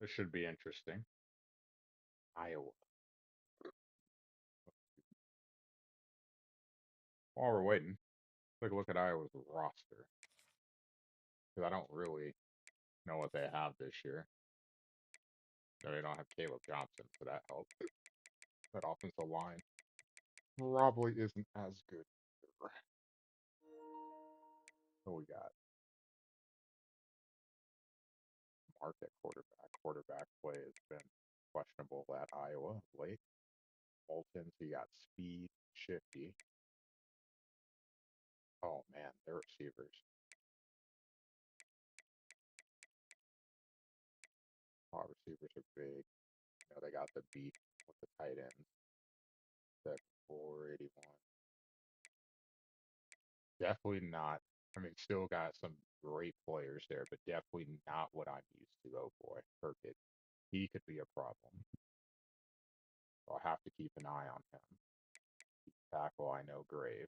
This should be interesting. Iowa. While we're waiting, take a look at Iowa's roster. Because I don't really know what they have this year. They don't have Caleb Johnson, so that helps. That offensive line probably isn't as good. So we got Mark at quarterback. Quarterback play has been questionable at Iowa of late. Bolton, so you got speed, shifty. Oh man, their receivers. Our receivers are big. You know, they got the beat with the tight ends. The 481. Definitely not. I mean, still got some great players there, but definitely not what I'm used to. Oh boy, Kirkett. He could be a problem. So I'll have to keep an eye on him. Tackle, I know Grave.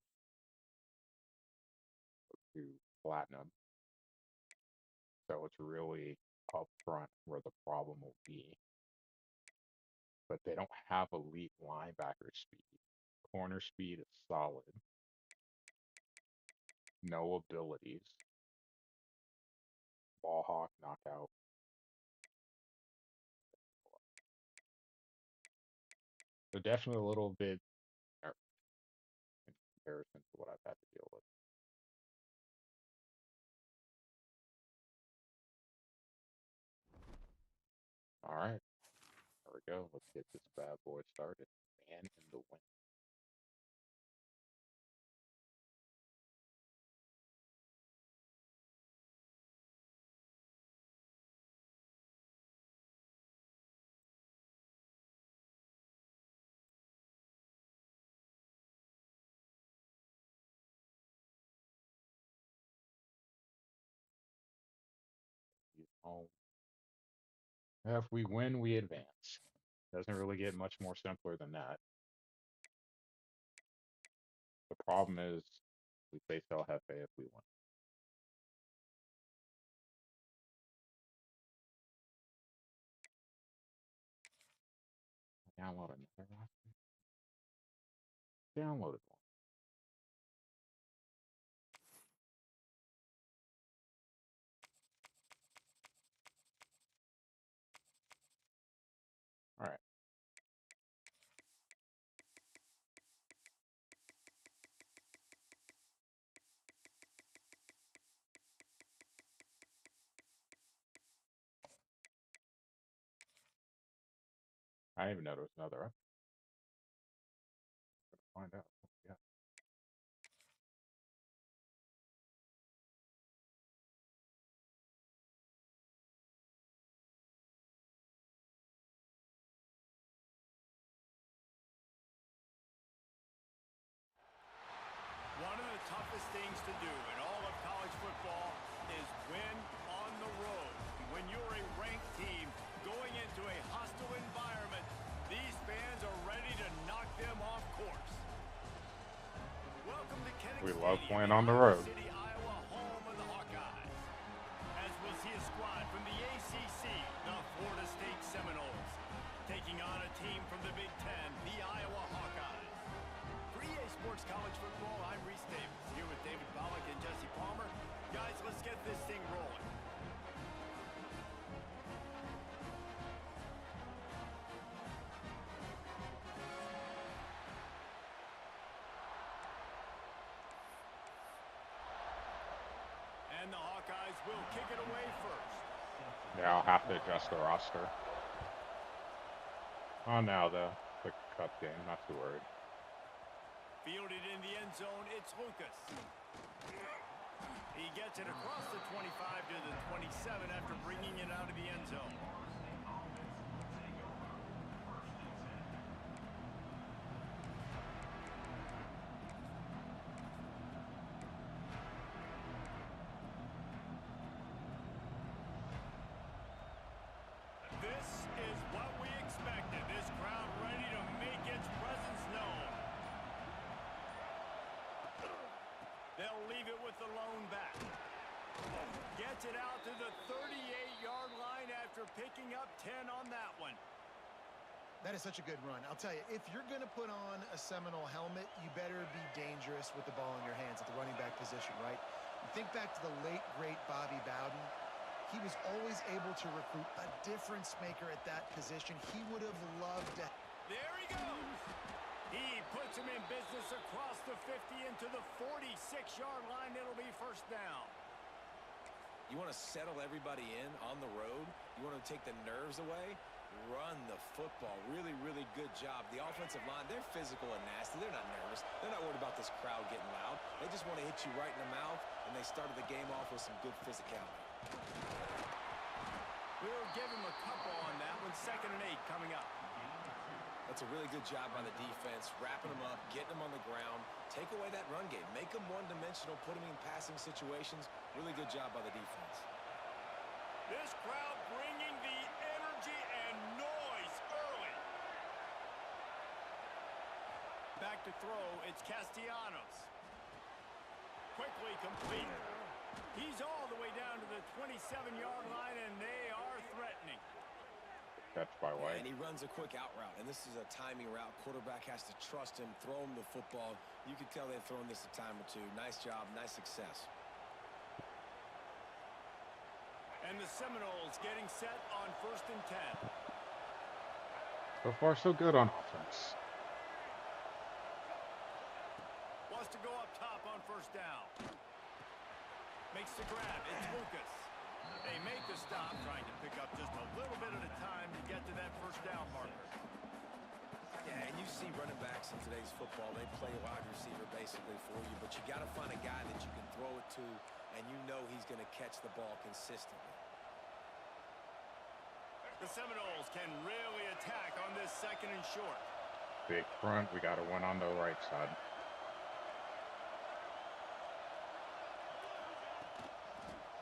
To Platinum. So it's really up front where the problem will be. But they don't have elite linebacker speed. Corner speed is solid. No abilities. Ball hawk, knockout. So definitely a little bit in comparison to what I've had to deal with. All right, there we go. Let's get this bad boy started. Man in the wind. He's home. If we win, we advance. Doesn't really get much more simpler than that. The problem is we face El Jefe if we win. Download another roster. Downloaded one. All right. I didn't even know there was another up. Find out. Yeah. One of the toughest things to do in all of college football is win on the road. When you're a ranked team going into a hostile environment, these fans are ready to knock them off course. Welcome to We Kinnick love Stadium playing in on the Iowa road. City, Iowa, home of the Hawkeyes. As we see a squad from the ACC, the Florida State Seminoles, taking on a team from the Big Ten, the Iowa Hawkeyes. For EA Sports College Football, I'm Reese Davis, here with David Pollack and Jesse Palmer. Guys, let's get this thing rolling. And the Hawkeyes will kick it away first. Yeah, I'll have to adjust the roster. Oh, now the cup game. Not too worried. Fielded in the end zone, it's Lucas. He gets it across the 25 to the 27 after bringing it out of the end zone. This is what we expected. This crowd ready to make its presence known. They'll leave it with the lone back. Gets it out to the 38-yard line after after picking up 10 on that one. That is such a good run. I'll tell you, if you're going to put on a Seminole helmet, you better be dangerous with the ball in your hands at the running back position, right? You think back to the late, great Bobby Bowden. He was always able to recruit a difference maker at that position. He would have loved to. There he goes. He puts him in business across the 50 into the 46-yard line. It'll be first down. You want to settle everybody in on the road? You want to take the nerves away? Run the football. Really, really good job. The offensive line, they're physical and nasty. They're not nervous. They're not worried about this crowd getting loud. They just want to hit you right in the mouth, and they started the game off with some good physicality. We'll give him a couple on that one. 2nd and 8 coming up. That's a really good job by the defense, wrapping them up, getting them on the ground. Take away that run game. Make them one-dimensional, put them in passing situations. Really good job by the defense. This crowd bringing the energy and noise early. Back to throw, it's Castellanos. Quickly complete. He's all the way down to the 27-yard line, and they are threatening. Catch by White. And he runs a quick out route, and this is a timing route. Quarterback has to trust him, throw him the football. You can tell they've thrown this a time or two. Nice job, nice success. And the Seminoles getting set on 1st and 10. So far, so good on offense. Wants to go up top on 1st down. Makes the grab. It's Lucas. They make the stop, trying to pick up just a little bit at a time to get to that 1st down marker. Yeah, and you see running backs in today's football, they play wide receiver basically for you, but you got to find a guy that you can throw it to, and you know he's going to catch the ball consistently. The Seminoles can really attack on this 2nd and short. Big front. We got to win on the right side.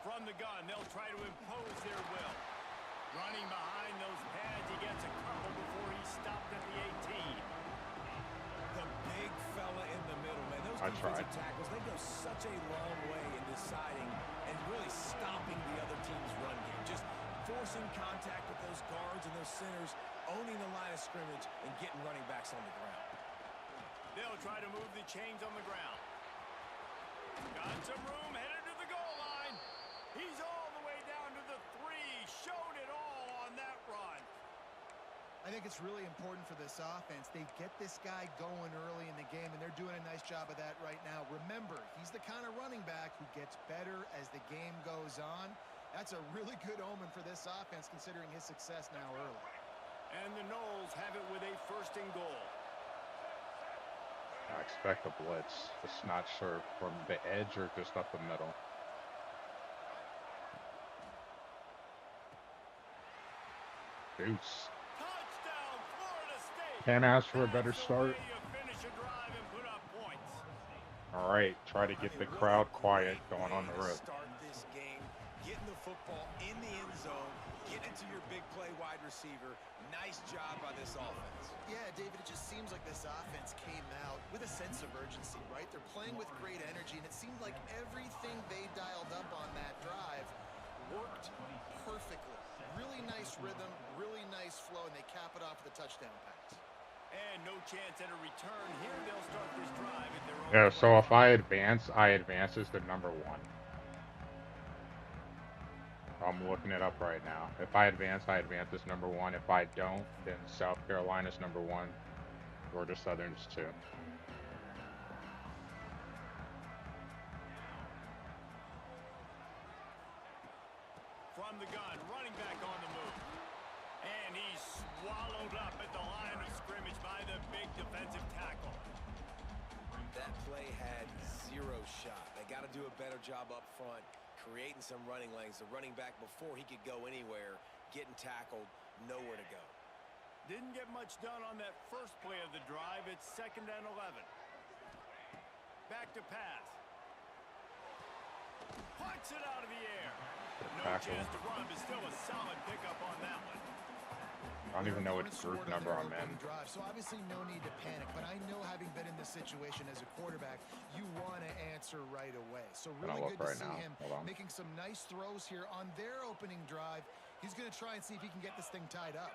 From the gun, they'll try to impose their will. Running behind those pads, he gets a couple before he stopped at the 18. The big fella in the middle, man. Those defensive tackles, they go such a long way in deciding and really stopping the other team's run game. Just forcing contact with those guards and those centers, owning the line of scrimmage, and getting running backs on the ground. They'll try to move the chains on the ground. Got some room, headed to the goal line. He's all the way down to the 3. Showed it all on that run. I think it's really important for this offense. They get this guy going early in the game, and they're doing a nice job of that right now. Remember, he's the kind of running back who gets better as the game goes on. That's a really good omen for this offense, considering his success now early. And the Noles have it with a 1st and goal. I expect a blitz. Just not sure from the edge or just up the middle. Deuce. Touchdown, Florida State. Can't ask for a better That's the start. way you finish a drive and put up points. All right, try to get the crowd quiet going on the road. Start this game, getting the football in the end zone, getting it to your big play wide receiver. Nice job by this offense. Yeah, David, it just seems like this offense came out with a sense of urgency, right? They're playing with great energy, and it seemed like everything they dialed up on that drive worked perfectly. Really nice rhythm, really nice flow, and they cap it off with a touchdown pass. And no chance at a return here. They'll start this drive at their own. Yeah, so if I advance as the number 1. I'm looking it up right now. If I advance as number 1. If I don't, then South Carolina's number 1. Georgia Southern's 2. From the gun, running back on the move. And he's swallowed up at the line of scrimmage by the big defensive tackle. That play had 0 shot. They got to do a better job up front, creating some running lanes. The running back, before he could go anywhere, getting tackled, nowhere to go. Didn't get much done on that first play of the drive. It's 2nd and 11. Back to pass. Punts it out of the air. No chance to run, but still a solid pickup on that one. I don't even know which opponent group scored on number their I'm in. opening drive, so obviously no need to panic. But I know, having been in this situation as a quarterback, you want to answer right away. So Gonna really look good to right see now. him Hold on. making some nice throws here on their opening drive. He's going to try and see if he can get this thing tied up.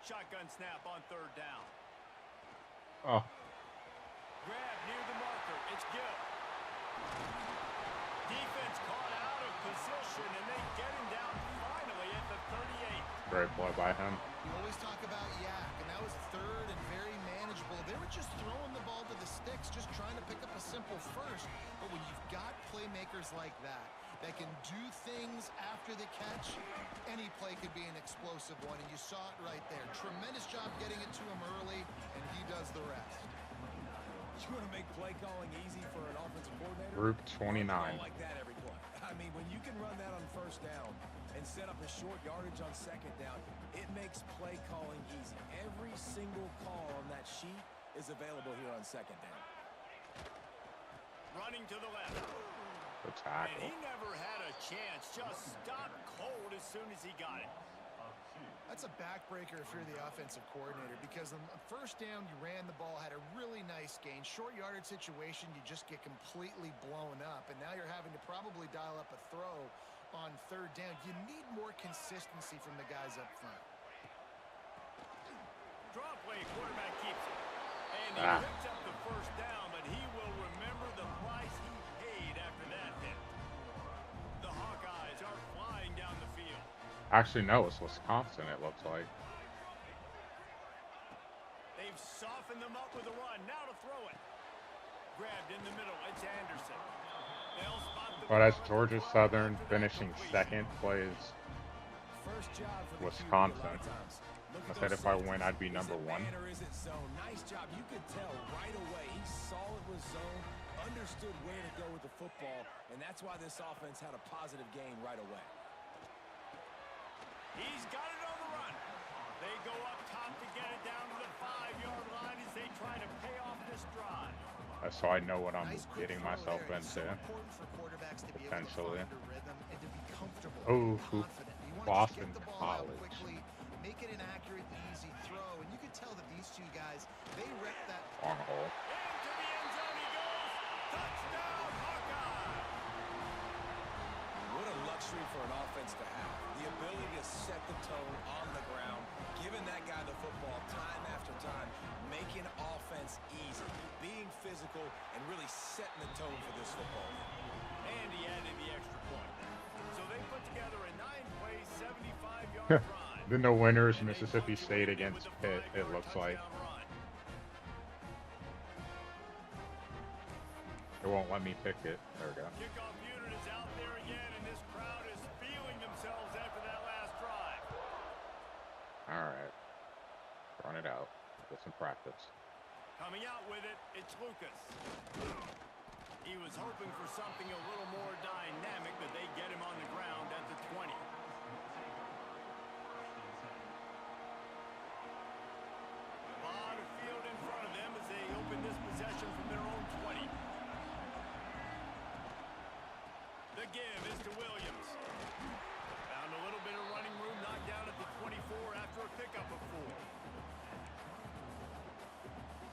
Shotgun snap on third down. Oh, Grab near the marker. It's good. Defense caught out of position, and they get him down finally at the 38. great play by him. You always talk about yak, and that was third and very manageable. They were just throwing the ball to the sticks, just trying to pick up a simple first. But when you've got playmakers like that can do things after the catch, any play could be an explosive one, and you saw it right there. Tremendous job getting it to him early, and he does the rest. You want to make play calling easy for an offensive coordinator? Group 29. Like that every play. I mean, when you can run that on first down and set up a short yardage on second down, it makes play calling easy. Every single call on that sheet is available here on second down. Running to the left. The tackle. And he never had a chance. Just stopped cold as soon as he got it. That's a backbreaker if you're the offensive coordinator, because on first down, you ran the ball, had a really nice gain. Short yardage situation, you just get completely blown up, and now you're having to probably dial up a throw on third down. You need more consistency from the guys up front. Draw play, quarterback keeps it. And he picks up the first down, but he will remember the price he paid after that hit. The Hawkeyes are flying down the field. Actually, no, it's Wisconsin, it looks like. They've softened them up with a run. Now to throw it. Grabbed in the middle. It's Anderson. They'll spot the But as Georgia Southern finishing second plays First job for the Wisconsin. Look I at said those if I safeties. win, I'd be Is number it one. man or is it zone? Nice job. You could tell right away. He saw it was zone, understood where to go with the football, and that's why this offense had a positive gain right away. He's got it on the run. They go up top to get it down to the 5-yard line as they try to pay off this drive. So I know what I'm Nice quick getting throw myself there. It's so into. important for quarterbacks to be able to Potentially. find a rhythm and to be comfortable, Oh, confident. You want to Boston just get the ball out College. quickly, make it an accurate, easy throw, and you can tell that these two guys, they rep that. Long hole. Into the end zone he goes. Touchdown, Hawkeye. What a luxury for an offense to have. The ability to set the tone on the ground, giving that guy the football time after time, making offense easy, being physical, and really setting the tone for this football. And he added the extra point. So they put together a 9-play, 75-yard drive. Then the winners, And they Mississippi State punctuated against with a Pitt, it 5-yard looks like. touchdown run. It won't let me pick it. There we go. Kickoff unit is out there again, and this crowd is feeling themselves after that last drive. Alright. Run it out. Get some practice. Coming out with it, it's Lucas. He was hoping for something a little more dynamic, but they get him on the ground at the 20. A lot of field in front of them as they open this possession from their own 20. The give is to Williams. Found a little bit of running room, knocked down at the 24 after a pickup of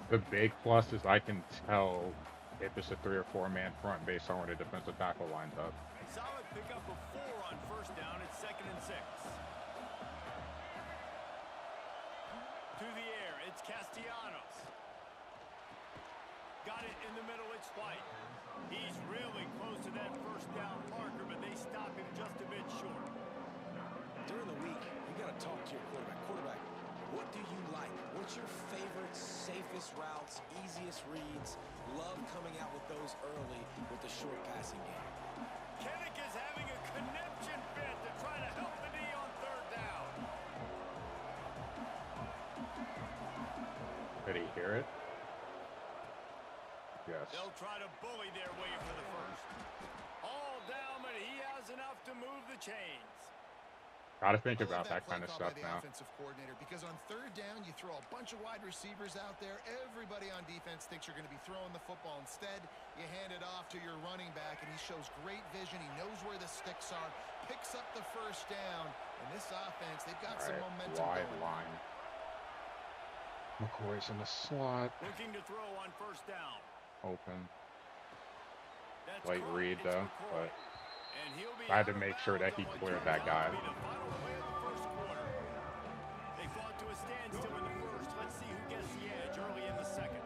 4. The big plus is I can tell if it's a 3 or 4 man front based on where the defensive tackle lines up. Solid pickup of 4 on first down. It's 2nd and 6. To the air, it's Castellanos. Got it in the middle, it's White. He's really close to that first down marker, but they stop him just a bit short. During the week, you got to talk to your quarterback. Quarterback, what do you like? What's your favorite, safest routes, easiest reads? Love coming out with those early with the short passing game. Kinnick is having a conniption fit to try to help the D on third down. Did he hear it? Yes. They'll try to bully their way for the first. All down, but he has enough to move the chains. Gotta think I love about that that play kind of call by stuff the now. offensive coordinator because on third down, you throw a bunch of wide receivers out there. Everybody on defense thinks you're going to be throwing the football. Instead, you hand it off to your running back, and he shows great vision. He knows where the sticks are, picks up the first down. And this offense, they've got some momentum Wide going. line. McCoy's in the slot. Looking to throw on first down. Open. That's Late caught. read, It's though, McCoy. but And he'll be I had to out of make sure that bounds he on what cleared turns that out guy. to be the final play of the first quarter. They fought to a standstill in the first. Let's see who gets the edge early in the second.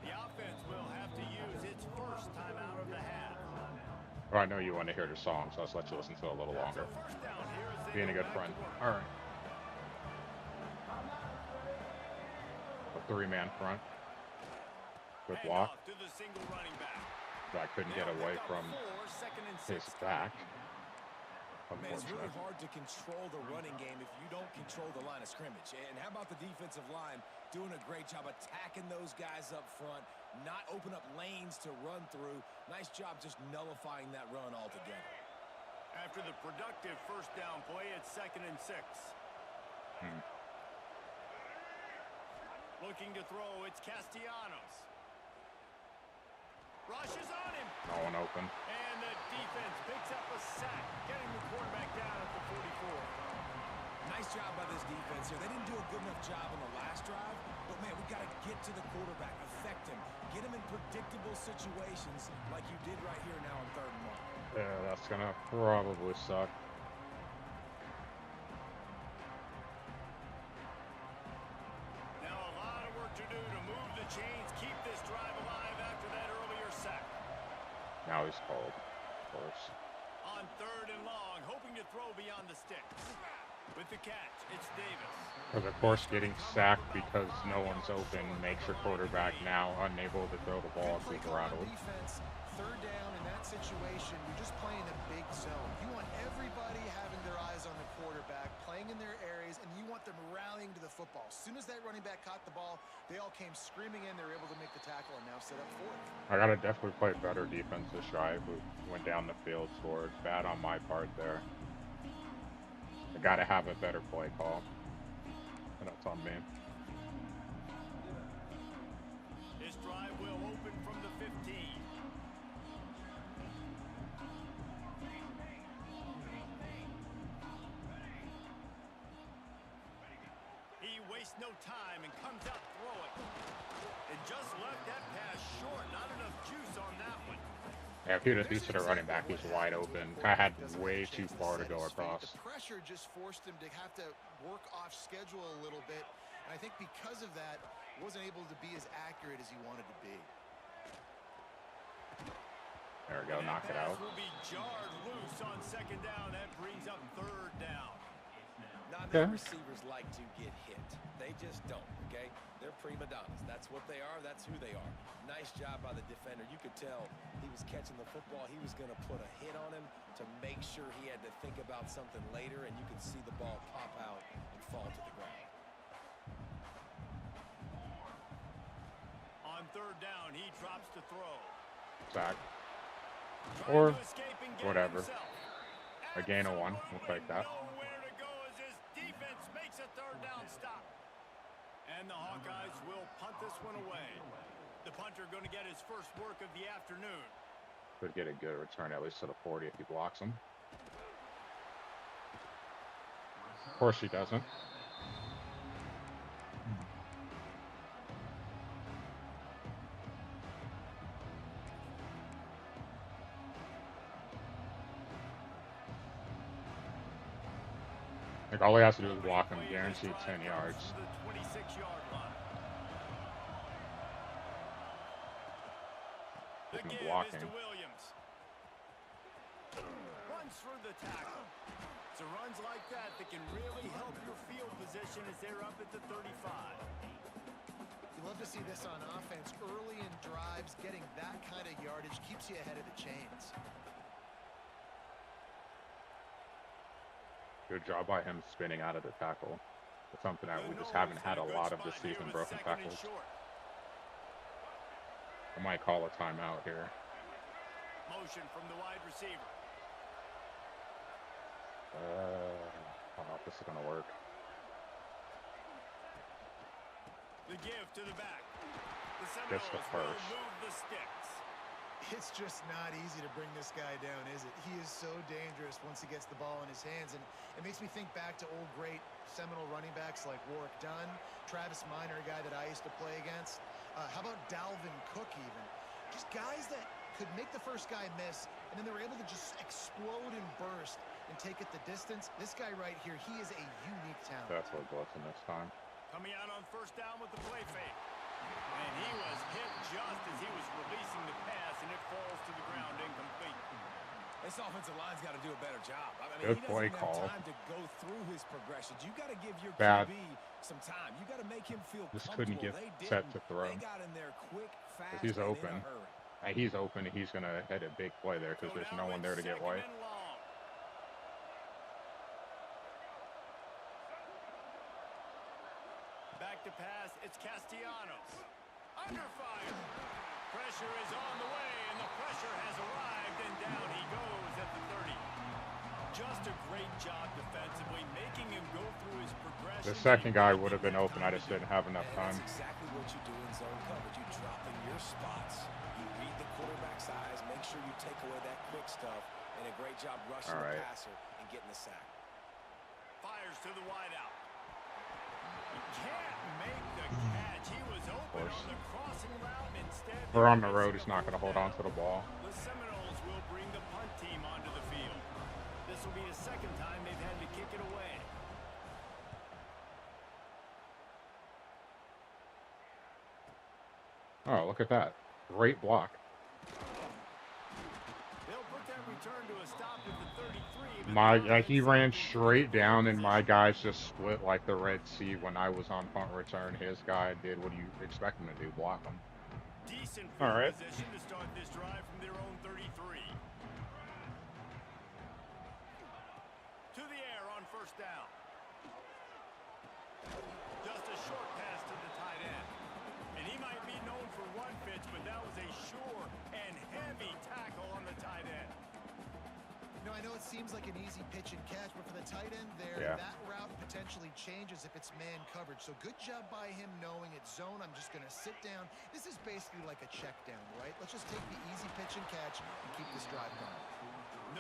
The offense will have to use its first time out of the half. Oh, I know you want to hear the song, so let's let you listen to it a little longer. So first down here as they Being a go good back friend. to work. All right. A three-man front. Good Hand block. off to the single running back. So I couldn't get They'll away pick up from 4, second and his 6 back. Man, it's really Unfortunate. hard to control the running game if you don't control the line of scrimmage. And how about the defensive line doing a great job attacking those guys up front, not open up lanes to run through. Nice job just nullifying that run altogether. After the productive first down play, it's second and 6. Looking to throw, it's Castellanos. Rushes on him. No one open. And the defense picks up a sack, getting the quarterback down at the 44. Nice job by this defense here. They didn't do a good enough job on the last drive, but, man, we got to get to the quarterback, affect him, get him in predictable situations like you did right here now on 3rd and 1. Yeah, that's going to probably suck. Now a lot of work to do to move the chains, keep this drive alive after that earlier sack. Now he's cold, of course. On 3rd and long, hoping to throw beyond the sticks. With the catch, it's Davis. Because, of course, getting sacked because no one's open makes your quarterback now unable to throw the ball Good play to call on rattled. defense. 3rd down in that situation, you're just playing a big zone. You want everybody having their eyes on the quarterback, playing in their areas, and you want them rallying to the football. As soon as that running back caught the ball, they all came screaming in. They were able to make the tackle and now set up 4th. I got to definitely play better defense this drive. We went down the field, scored. Bad on my part there. I got to have a better play call. And that's on me. This drive will open from the 15. He wastes no time and comes out throwing. And just left that pass short. Not enough juice on that one. Yeah, if he would have threw to the running back, he's wide open. I had way too far to go across. The pressure just forced him to have to work off schedule a little bit. And I think because of that, wasn't able to be as accurate as he wanted to be. There we go, And knock that it pass out. will be jarred loose on 2nd down. That brings up 3rd down. Not Okay. many receivers like to get hit. They just don't, okay? They're prima donnas. That's what they are. That's who they are. Nice job by the defender. You could tell he was catching the football. He was going to put a hit on him to make sure he had to think about something later, and you could see the ball pop out and fall to the ground. On 3rd down, he drops to throw. Sack. Trying Or to escape and get whatever. himself. A gain of 1. We'll Absolutely take that. nowhere to go as his defense makes a 3rd down stop. And the Hawkeyes will punt this one away. The punter going to get his first work of the afternoon. Could get a good return, at least to the 40 if he blocks him. Of course he doesn't. Like, all he has to do is block him, guaranteed 10 yards. The 26-yard line. The Looking give blocking. is to Williams. Runs through the tackle. It's runs like that that can really help your field position as they're up at the 35. You love to see this on offense early in drives, getting that kind of yardage keeps you ahead of the chains. Good job by him spinning out of the tackle. It's something that we just haven't had a lot of this season, broken tackles. I might call a timeout here. Motion from the wide receiver. I don't know if this is going to work. The give to the back. The Just the Seminoles will first. move the sticks. It's just not easy to bring this guy down, is it? He is so dangerous once he gets the ball in his hands, and it makes me think back to old great Seminole running backs like Warwick Dunn, Travis Minor, a guy that I used to play against. How about Dalvin Cook even? Just guys that could make the first guy miss, and then they were able to just explode and burst and take it the distance. This guy right here, he is a unique talent. That's what blitzing this time. Coming out on first down with the play fake. And he was hit just as he was releasing the pass, and it falls to the ground incomplete. This offensive line's got to do a better job. I mean, Good he play doesn't call. have time to go through his progressions. You got to give your Bad. QB some time. You got to make him feel Just comfortable. couldn't get They set didn't. to throw. They got in there quick, fast, He's and open. in a hurry. He's open. He's going to hit a big play there because there's no one there to get white. Back to pass, it's Castellanos. Under fire. Pressure is on the way, and the pressure has arrived, and down he goes at the 30. Just a great job defensively, making him go through his progression. The second guy would have been open. I just didn't have enough time. That's exactly what you do in zone coverage. You drop in your spots. You read the quarterback's eyes. Make sure you take away that quick stuff. And a great job rushing the passer and getting the sack. Fires to the wideout. He can't make the catch. He was open on the crossing route. Instead, We're on the road. He's not going to hold on to the ball. The Seminoles will bring the punt team onto the field. This will be the second time they've had to kick it away. Oh, look at that. Great block. They'll put that return to a stop at the 33. He ran straight down, and my guys just split like the Red Sea when I was on punt return. His guy did what you expect him to do, block him. Decent All right. position to start this drive from their own 33. To the air on first down. Just a short pass to the tight end. And he might be known for run fits, but that was a sure and heavy tackle on the tight end. You know, I know it seems like an easy pitch and catch, but for the tight end there, that route potentially changes if it's man coverage. So good job by him knowing it's zone. I'm just going to sit down. This is basically like a check down, right? Let's just take the easy pitch and catch and keep this drive going.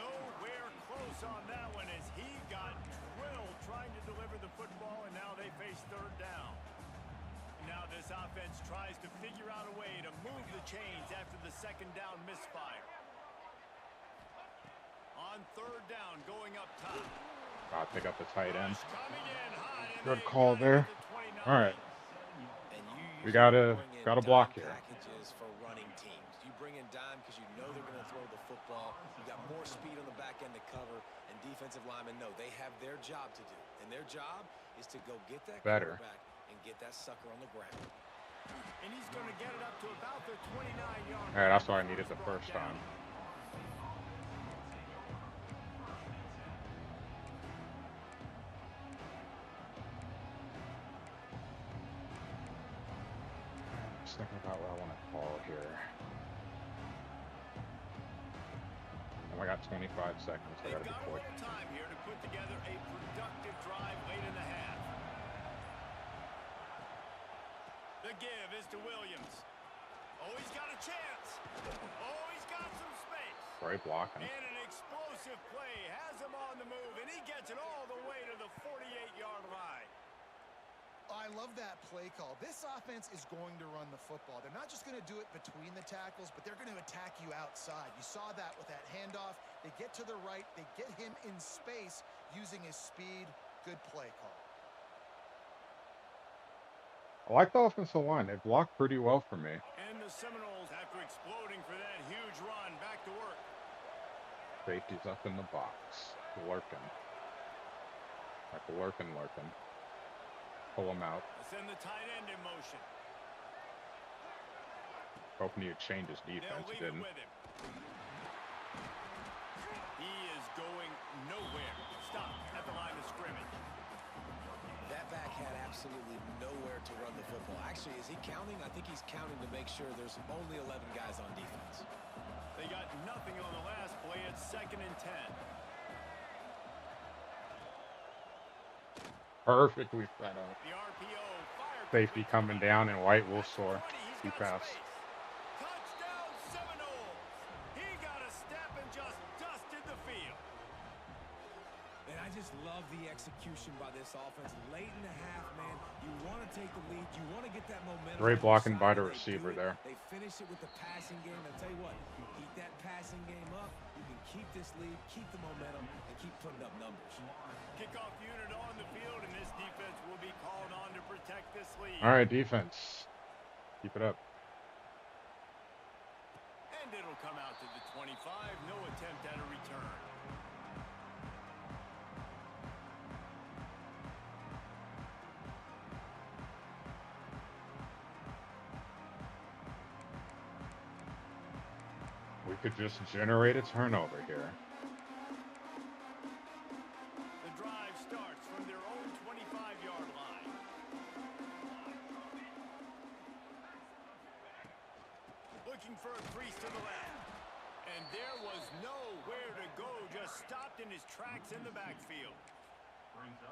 Nowhere close on that one as he got drilled trying to deliver the football, and now they face third down. Now this offense tries to figure out a way to move the chains after the second down misfire. On third down, going up top. I'll pick up the tight end. Coming in hot, and Good they call got it there. at the 29. All right. And you We gotta bring in block dime here. packages for running teams. You bring in dime because you know they're going to throw the football. You got more speed on the back end to cover, and defensive linemen know they have their job to do. And their job is to go get that quarterback and get that sucker on the ground. And he's going to get it up to about the 29-yard line. All right, that's what I needed the first time. Just thinking about what I want to call here. I got 25 seconds. I gotta be quick. They've got a little time here to put together a productive drive late in the half. The give is to Williams. Oh, he's got a chance. Oh, he's got some space. Great blocking. And an explosive play has him on the move, and he gets it all the way to the 48-yard line. I love that play call. This offense is going to run the football. They're not just going to do it between the tackles, but they're going to attack you outside. You saw that with that handoff. They get to the right. They get him in space using his speed. Good play call. I like the offensive line. They blocked pretty well for me. And the Seminoles, after exploding for that huge run, back to work. Safety's up in the box. Lurking. Like lurking. Pull him out. Send the tight end in motion. hoping he'd change his They'll defense. He leave it didn't. with him. He is going nowhere. Stop at the line of scrimmage. That back had absolutely nowhere to run the football. Actually, is he counting? I think he's counting to make sure there's only 11 guys on defense. They got nothing on the last play. It's 2nd and 10. Perfectly set up. The RPO fire Safety coming down, and White will soar. He Two pass. Touchdown Seminoles. He got a step and just dusted the field. And I just love the execution by this offense. Late in the half, man, you want to take the lead. You want to get that momentum. Great blocking by the receiver there. They finish it with the passing game. I'll tell you what, you keep that passing game up, you can keep this lead, keep the momentum, and keep putting up numbers. Kickoff unit on the field, and this defense will be called on to protect this lead. All right, defense. Keep it up. And it'll come out to the 25. No attempt at a return. We could just generate a turnover here. The drive starts from their own 25-yard line. Looking for a crease to the left. And there was nowhere to go. Just stopped in his tracks in the backfield.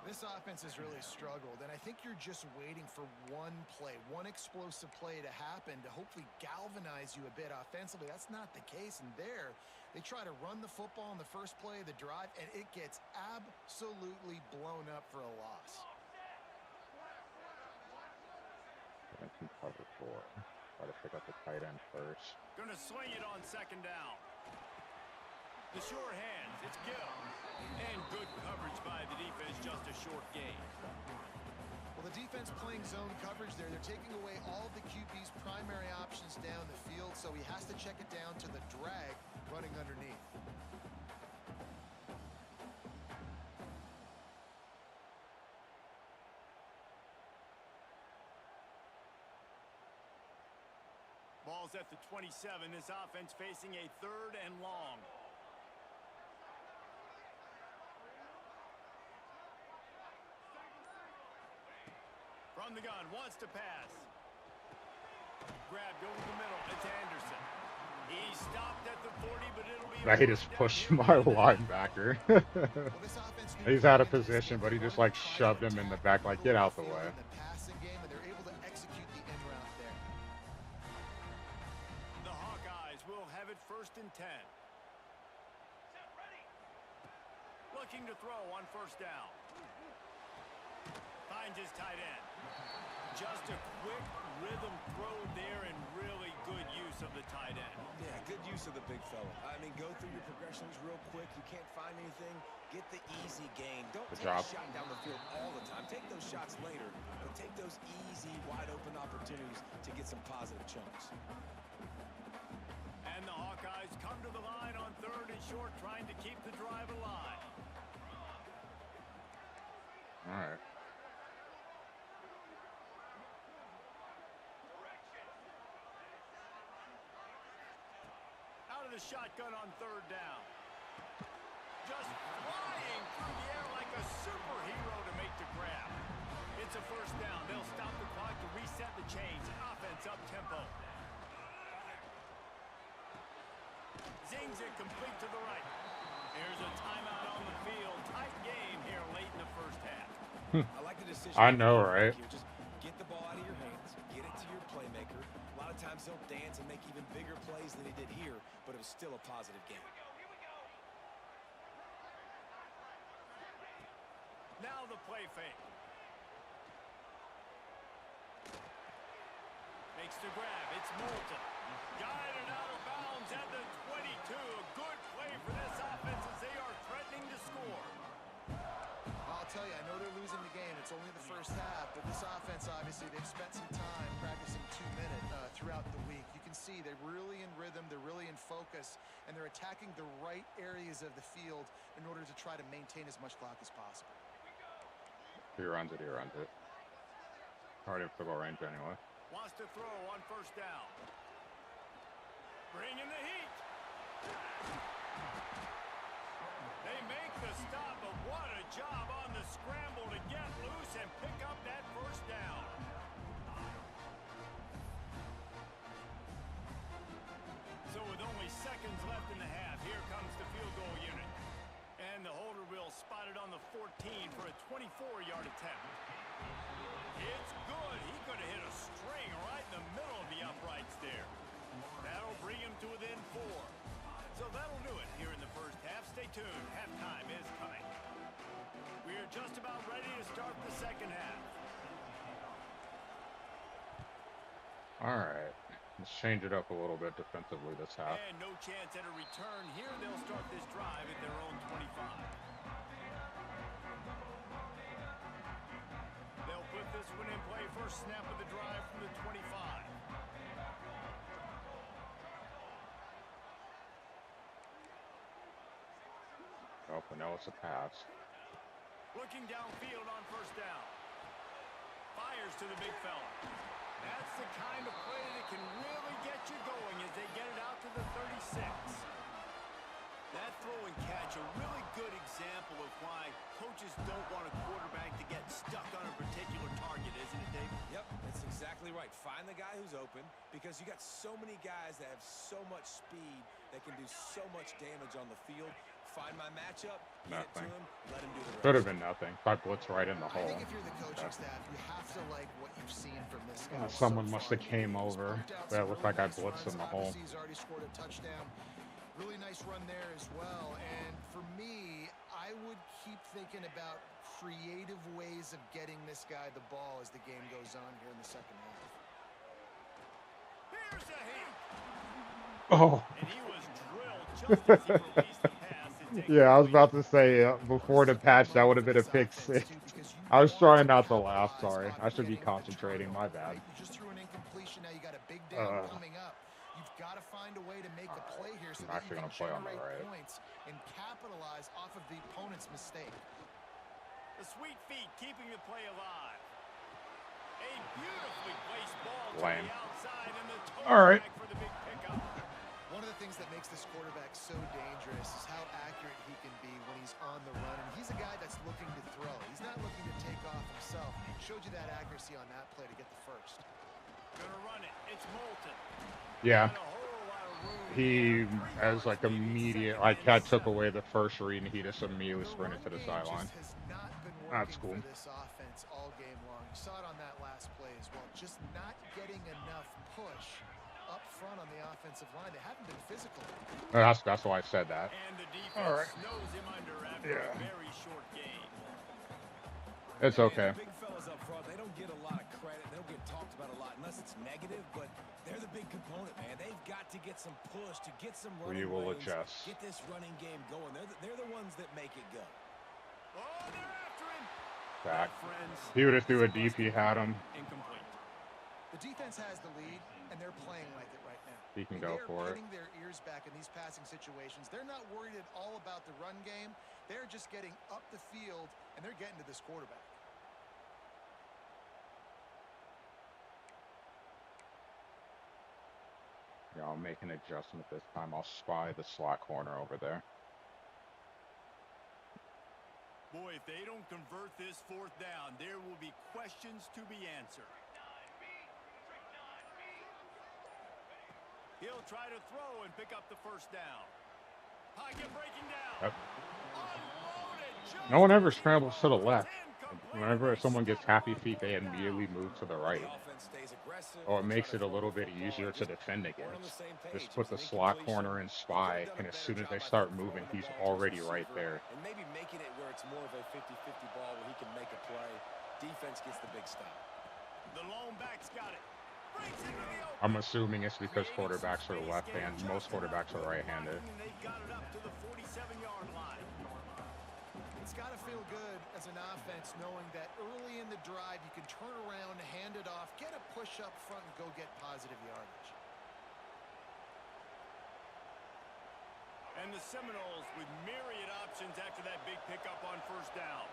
This offense has really struggled, and I think you're just waiting for one play, one explosive play to happen to hopefully galvanize you a bit offensively. That's not the case, and there they try to run the football in the first play of the drive, and it gets absolutely blown up for a loss. Cover 4. Try to pick up the tight end first. Gonna swing it on 2nd down. The sure hands, it's Gill. And good coverage by the defense, just a short gain. Well, the defense playing zone coverage there. They're taking away all the QB's primary options down the field, so he has to check it down to the drag running underneath. Ball's at the 27. This offense facing a 3rd and long. From the gun, wants to pass. Grabbed over the middle. It's Anderson. He stopped at the 40, but it'll be... He just pushed my linebacker. He's out of position, but he just like shoved him in the back, like, get out the way. The Hawkeyes will have it 1st and 10. Looking to throw on 1st down. Finds his tight end. Just a quick rhythm throw there and really good use of the tight end. Yeah, good use of the big fella. I mean, go through your progressions real quick. You can't find anything. Get the easy gain. Don't take a shot down the field all the time. Take those shots later, but take those easy, wide-open opportunities to get some positive chunks. And the Hawkeyes come to the line on 3rd and short, trying to keep the drive alive. All right. The shotgun on 3rd down. Just flying through the air like a superhero to make the grab. It's a 1st down. They'll stop the clock to reset the chains. Offense up tempo. Zings it complete to the right. Here's a timeout on the field. Tight game here late in the 1st half. I like the decision. I know, right? Just get the ball out of your hands. Get it to your playmaker. A lot of times he'll dance and make even bigger plays than he did here, but it was still a positive game. Now the play fake. Makes the grab. It's Moulton. Guided out of bounds at the 22. A good play for this offense as they are threatening to score. I'll tell you, I know they're losing the game. It's only the 1st half, but this offense, obviously, they've spent some time practicing 2-minute throughout the week. You can see they're really in rhythm, they're really in focus, and they're attacking the right areas of the field in order to try to maintain as much clock as possible. He runs it. Already have football range anyway. Wants to throw on 1st down. Bringing the heat. They make the stop, but what a job on the scramble to get loose and pick up that first down. So with only seconds left in the half, here comes the field goal unit. And the holder will spot it on the 14 for a 24-yard attempt. It's good. He could have hit a string right in the middle of the uprights there. That'll bring him to within 4. So that'll do it here in the first half. Stay tuned. Halftime is coming. We're just about ready to start the second half. All right. Let's change it up a little bit defensively this half. And no chance at a return here. They'll start this drive at their own 25. They'll put this one in play. First snap of the drive from the 25. Oh, but now it's a pass. Looking downfield on first down. Fires to the big fella. That's the kind of play that can really get you going as they get it out to the 36. That throw and catch, a really good example of why coaches don't want a quarterback to get stuck on a particular target, isn't it, Dave? Yep, that's exactly right. Find the guy who's open because you got so many guys that have so much speed that can do so much damage on the field. Find my matchup, get it to him, let him do the rest. Could have been nothing. I blitz right in the hole. I think if you're the coaching staff, you have to like what you've seen from this guy. Someone must have came over. That looked like I blitzed in the hole. He's already scored a touchdown. Really nice run there as well. And for me, I would keep thinking about creative ways of getting this guy the ball as the game goes on here in the second half. Here's a hit. Oh. And he was drilled just as he released the pass. Yeah, I was about to say before the patch that would have been a pick 6. I was trying not to laugh. Sorry, I should be concentrating. My bad. You just threw an incompletion. Now you got a big down coming up. You've got to find a way to make a play here so that you can generate points and capitalize off of the opponent's mistake. The sweet feet keeping the play alive. A beautifully placed ball to Lame. the outside and the All right. for the big pickup. One of the things that makes this quarterback so dangerous is how accurate he can be when he's on the run. And he's a guy that's looking to throw. He's not looking to take off himself. He showed you that accuracy on that play to get the first. Gonna run it. It's Moulton. Yeah. He, as like immediate, like Cat took away the first read and he just immediately sprinted to the sideline. That's cool. This offense all game long. You saw it on that last play as well. Just not getting enough push up front on the offensive line. They haven't been physical. That's why I said that. And the defense snows him under after a very short game. It's okay. The big fellas up front, they don't get a lot of credit. They don't get talked about a lot unless it's negative, but they're the big component, man. They've got to get some push, to get some running We will lanes, adjust. get this running game going. They're the ones that make it go. Oh, they're after him. Back. Friends. He would have threw a deep. He had him. Incomplete. The defense has the lead, and they're playing like it right now. He can go for it. They're getting their ears back in these passing situations. They're not worried at all about the run game. They're just getting up the field, and they're getting to this quarterback. Yeah, I'll make an adjustment this time. I'll spy the slot corner over there. Boy, if they don't convert this fourth down, there will be questions to be answered. He'll try to throw and pick up the first down. Pocket breaking down. Yep. No one ever scrambles to the left. Whenever someone gets happy feet, they immediately move to the right. Oh, it makes it a little bit easier to defend against. Just put the slot corner in spy, and as soon as they start moving, he's already right there. And maybe making it where it's more of a 50-50 ball where he can make a play. Defense gets the big stop. The lone back's got it. Breaks into the open. I'm assuming it's because quarterbacks are left-handed. Most quarterbacks are right-handed. They got it up to the 47-yard line. It's got to feel good as an offense knowing that early in the drive you can turn around, hand it off, get a push up front, and go get positive yardage. And the Seminoles with myriad options after that big pickup on first down.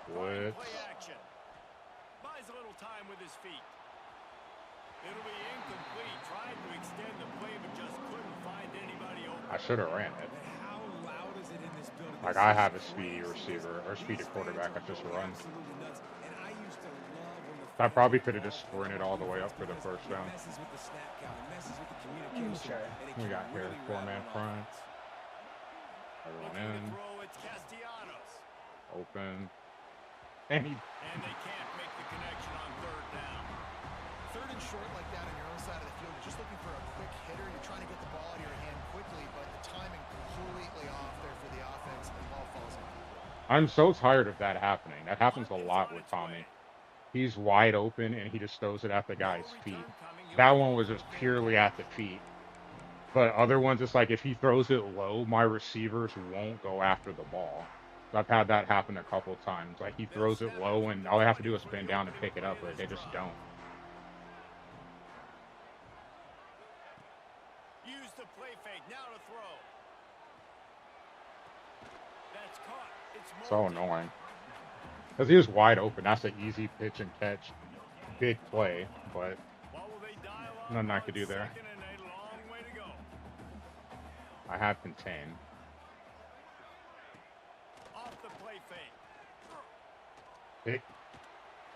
Blitz. Play action. Buys a little time with his feet. It'll be incomplete. Tried to extend the play, but just couldn't find anybody open. I should have ran it. Man, how loud is it in this building? Like, This I is have a speedy crazy, isn't receiver it? or speedy These fans quarterback. are I just going run. absolutely nuts. And I used to love when the I fans probably would could have call just for sprinted our all the way defense up for the because first it down. messes with the snap count, it messes with the communication, Okay. and it We can got here. really rattle 4-man an front. offense. Everyone Looking to in. throw, it's Castellanos. Open. And he... And they can't make the connection on third down. Third and short like that on your own side of the field, you're just looking for a quick hitter. You're trying to get the ball out of your hand quickly, but the timing completely off there for the offense, and the ball falls incomplete. I'm so tired of that happening. That happens a Punt is lot on with its Tommy. way. He's wide open, and he just throws it at the No guy's return feet. coming. He'll That one call was for just a fullback. purely at the feet. But other ones, it's like if he throws it low, my receivers won't go after the ball. So I've had that happen a couple times. Like, he They'll throws it snap it low, from and the all they have to 20 do is for bend the down and opening pick it play up, of but this they just drive. don't. Use the play fake. Now to throw. That's caught. It's So Moulton. annoying. Because he was wide open. That's an easy pitch and catch. Big play, but What will they dial up nothing I on could do there. second and a long way to go. I have contained. Off the play fake. It,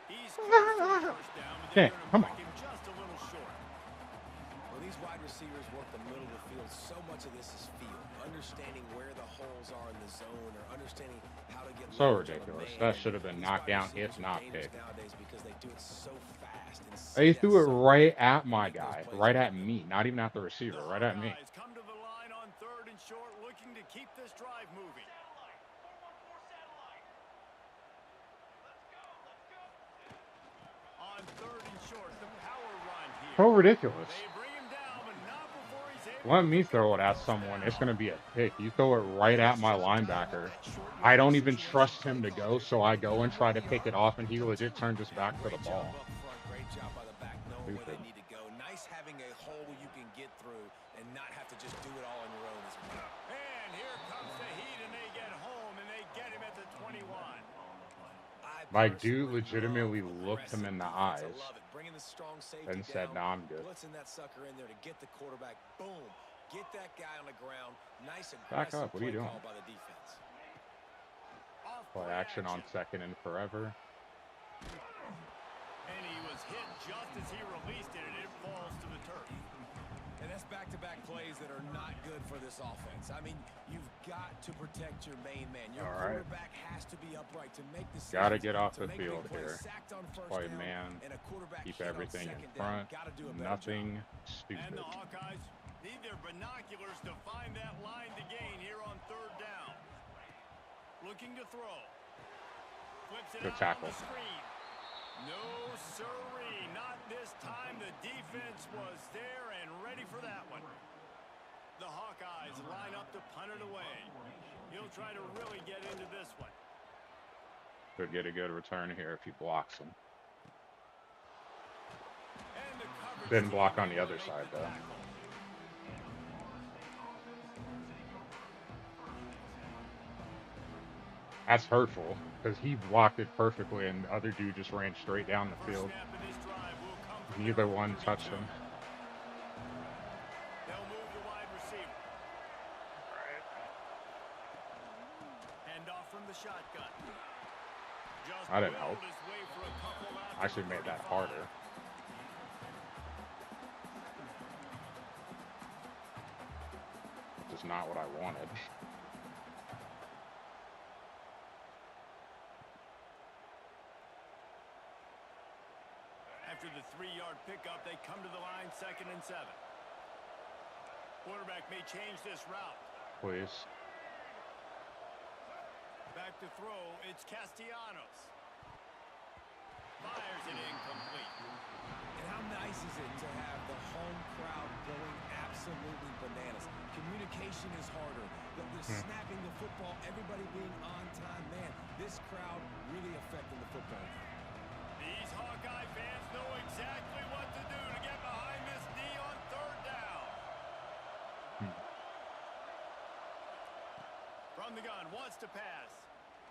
He's close to the first down, but they're okay, going to come mark on. him just a little short. Well, these wide receivers work the middle of the field. So much of this is feel, understanding where the holes are in the zone, or understanding how to get So leverage on a ridiculous. man. That should have been These knocked wide down, receivers if are not dangerous picked. nowadays because they do it so fast and He see that threw it so right quickly at and my make those guy, plays right at happen. me, not even at the receiver, The right at me. Hawkeyes come to the line on third and short, looking to keep this drive moving. On third and short, the power run here. So ridiculous. They bring him down, but not before he's able Let to me pick up throw it the at first someone. It's down. going to be a pick. You throw it right Yeah, at that my shot dial up linebacker. that short I yardage don't even situation, trust play him to go, caller so I didn't go and know try what to he pick it offered off, him and to he go legit to. turns his back to the Great job ball. up front. Great job by the back, knowing where they Stupid. need to go. Nice having a hole you can get through and not have to just do it all on your own as well. And here comes the heat, and they get home, and they get him at the 21. Like, dude legitimately looked him in the I eyes love it. Bringing the strong safety and said, down, "Nah, I'm good." blitzing that sucker in there to get the quarterback. Boom. Get that guy on the ground. Nice Back aggressive up. What are you play doing? call by the defense. Off Play action on second and forever. And he was hit just as he released it, and it falls to the turf. And that's back-to-back plays that are not good for this offense. I mean, you've got to protect your main man. Your quarterback has to be upright to make decisions. Got to get off to the make field big plays, here. sacked on first Play down, man. and a quarterback Keep hit on everything in second down. front. Gotta do a better Nothing And stupid. the Hawkeyes need their binoculars to find that line to gain here on third down. Looking to throw. Flips it Good out tackle. on the screen. No siree, not this time. The defense was there and ready for that one. The Hawkeyes line up to punt it away. He'll try to really get into this one. Could get a good return here if he blocks him. And the coverage Didn't team block on able the to other make side, the though. tackle. That's hurtful, because he blocked it perfectly, and the other dude just ran straight down the First field. snap of this drive will come from Neither their one own touched 32. him. They'll move the wide receiver. Hand off from the shotgun. Just That didn't help. willed his way for a couple out to Actually the made that 35. harder. Which is not what I wanted. After the 3-yard pickup, they come to the line, 2nd and 7. Quarterback may change this route. Please. Back to throw, it's Castellanos. Fires it incomplete. And how nice is it to have the home crowd going absolutely bananas? Communication is harder. The snapping the football, everybody being on time. Man, this crowd really affecting the football. These Hawkeye fans know exactly what to do to get behind this D on third down. From the gun, wants to pass.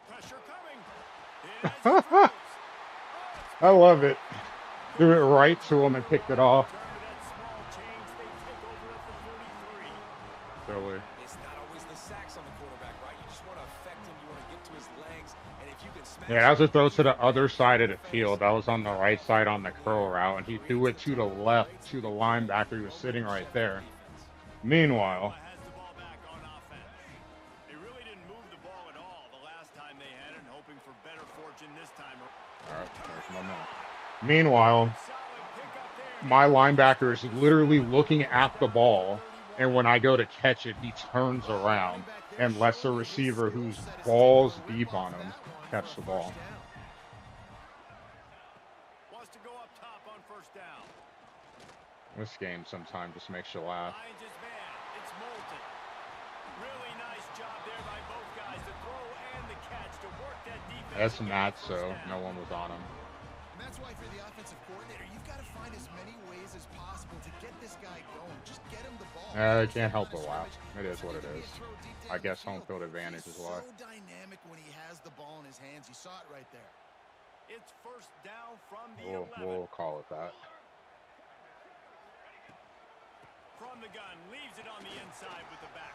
Pressure coming. In as he throws. I love it. Threw it right to him and picked it off. Silly. It's not always the sacks on the quarterback, right? You just want to affect him. You want to get to his legs. And if you can smash Yeah, that was a throw to the other side of the face, field. That was on the right side on the curl route, and he threw it to the left to the linebacker who was sitting right there. Meanwhile, They really didn't move the ball at all the last time they had it, hoping for better fortune this time. all right, there's my man. Meanwhile, my linebacker is literally looking at the ball, and when I go to catch it, he turns around and lets the receiver who's balls deep on him catch the ball. Wants to go up top on first down. This game sometimes just makes you laugh. Finds his man. It's Moulton. Really nice job there by both guys, the throw and the catch to work that defense. That's Matt, so no one was on him. And that's why for the offensive coordinator, you've got to find as many ways as possible to get this guy going. Just get him the ball. I can't help but laugh. It is what it is. I guess home field advantage is why. So dynamic when he has the ball in his hands. You saw it right there. It's first down from the 11. We'll call it that. From the gun, leaves it on the inside with the back.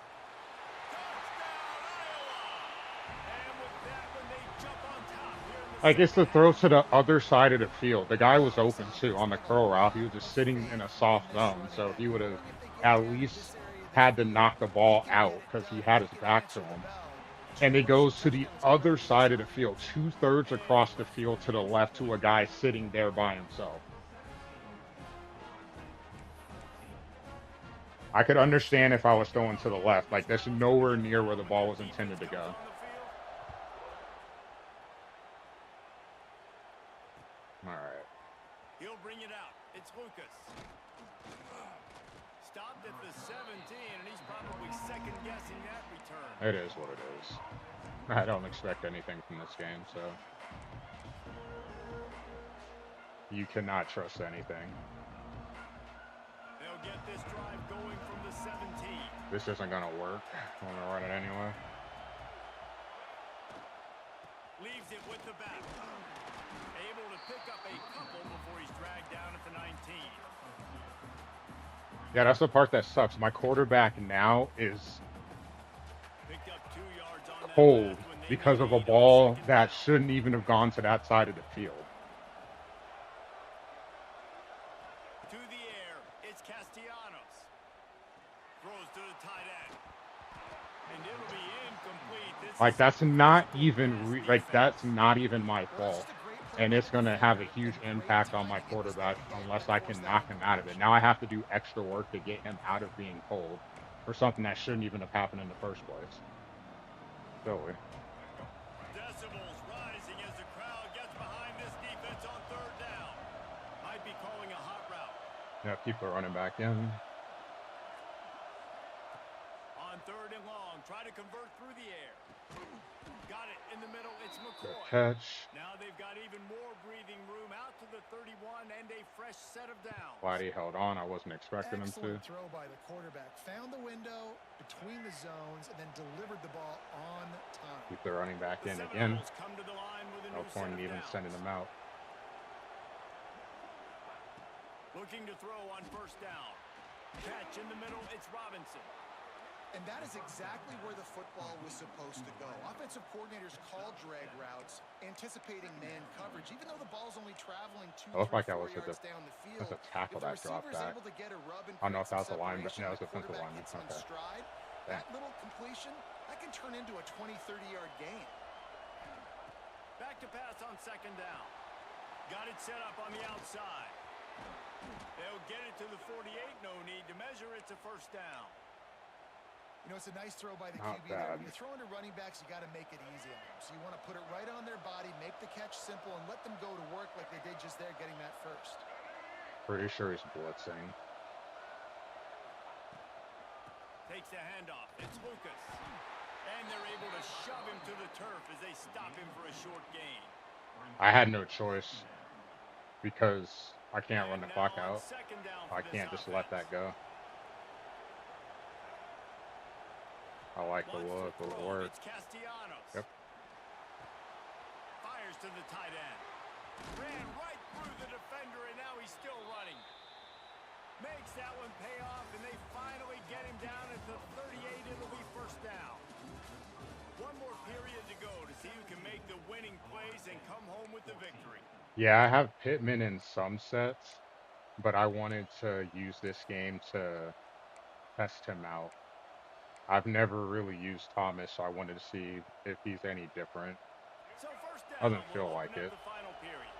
Touchdown, Iowa! And with that, when they jump on top here in the I guess the throw to the other side of the field. The guy was open too on the curl route. He was just sitting in a soft zone, so he would have at least had to knock the ball out because he had his back to him. And it goes to the other side of the field, 2/3 across the field to the left to a guy sitting there by himself. I could understand if I was throwing to the left. Like, that's nowhere near where the ball was intended to go. All right. He'll bring it out. It's Lucas. Stopped at the 17, and he's probably second-guessing that return. It is what it is. I don't expect anything from this game, so you cannot trust anything. They'll get this drive going from the 17. This isn't gonna work. I'm gonna run it anyway. Leaves it with the back. Able to pick up a couple before he's dragged down at the 19. Yeah, that's the part that sucks. My quarterback now is Picked up 2 yards on that cold pass when they because made of a it on ball second that down. shouldn't even have gone to that side of the field. To the air, it's Castellanos. Throws to the tight end. And it'll be incomplete. This Like, is that's a not first even pass like that's defense. not even my fault. And it's going to have a huge impact on my quarterback unless I can knock him out of it. Now I have to do extra work to get him out of being cold for something that shouldn't even have happened in the first place. Silly. Decibels rising as the crowd gets behind this defense on third down. Might be calling a hot route. Yeah, people are running back in. On third and long, try to convert through the air. Got it in the middle. It's Good McCoy. catch. Now they've got even more breathing room out to the 31 and a fresh set of downs. Glad he held on. I wasn't expecting him to. Excellent throw by the quarterback. Found the window between the zones and then delivered the ball on time. Keep the running back The in again. Seminoles come to the line with a No new point in set of even downs. sending him out. Looking to throw on first down. Catch in the middle. It's Robinson. And that is exactly where the football was supposed to go. Offensive coordinators call drag routes, anticipating man coverage, even though the ball's only traveling 2 It looked like that 4 was a yards down the field. that's a tackle If the that dropped receiver's back. able to get a rub and I don't know if create that was a some linebacker. separation, No, it was the a defensive quarterback lineman. gets him in Okay. stride, that little completion, that can turn into a 20, 30-yard gain. Back to pass on second down. Got it set up on the outside. They'll get it to the 48. No need to measure. It's a first down. You know, it's a nice throw by the Not QB there. bad. When you're throwing to running backs, you got to make it easy on them. So you want to put it right on their body, make the catch simple, and let them go to work like they did just there, getting that first. Pretty sure he's blitzing. Takes the handoff. It's Lucas. And they're able to shove him to the turf as they stop him for a short gain. I had no choice because I can't run the And clock now on out. second down I for this can't just let that offense. go. I like the Wants to look. Will it throw. work? It's Castellanos. Yep. Fires to the tight end. Ran right through the defender, and now Makes that one pay off, and they finally get him down at the 38. It'll be first down. One more period to go to see who can make the winning plays and come home with the victory. Yeah, I have Pittman in some sets, but I wanted to use this game to test him out. I've never really used Thomas, so I wanted to see if he's any different. So first down Doesn't feel will like open up it. the final period.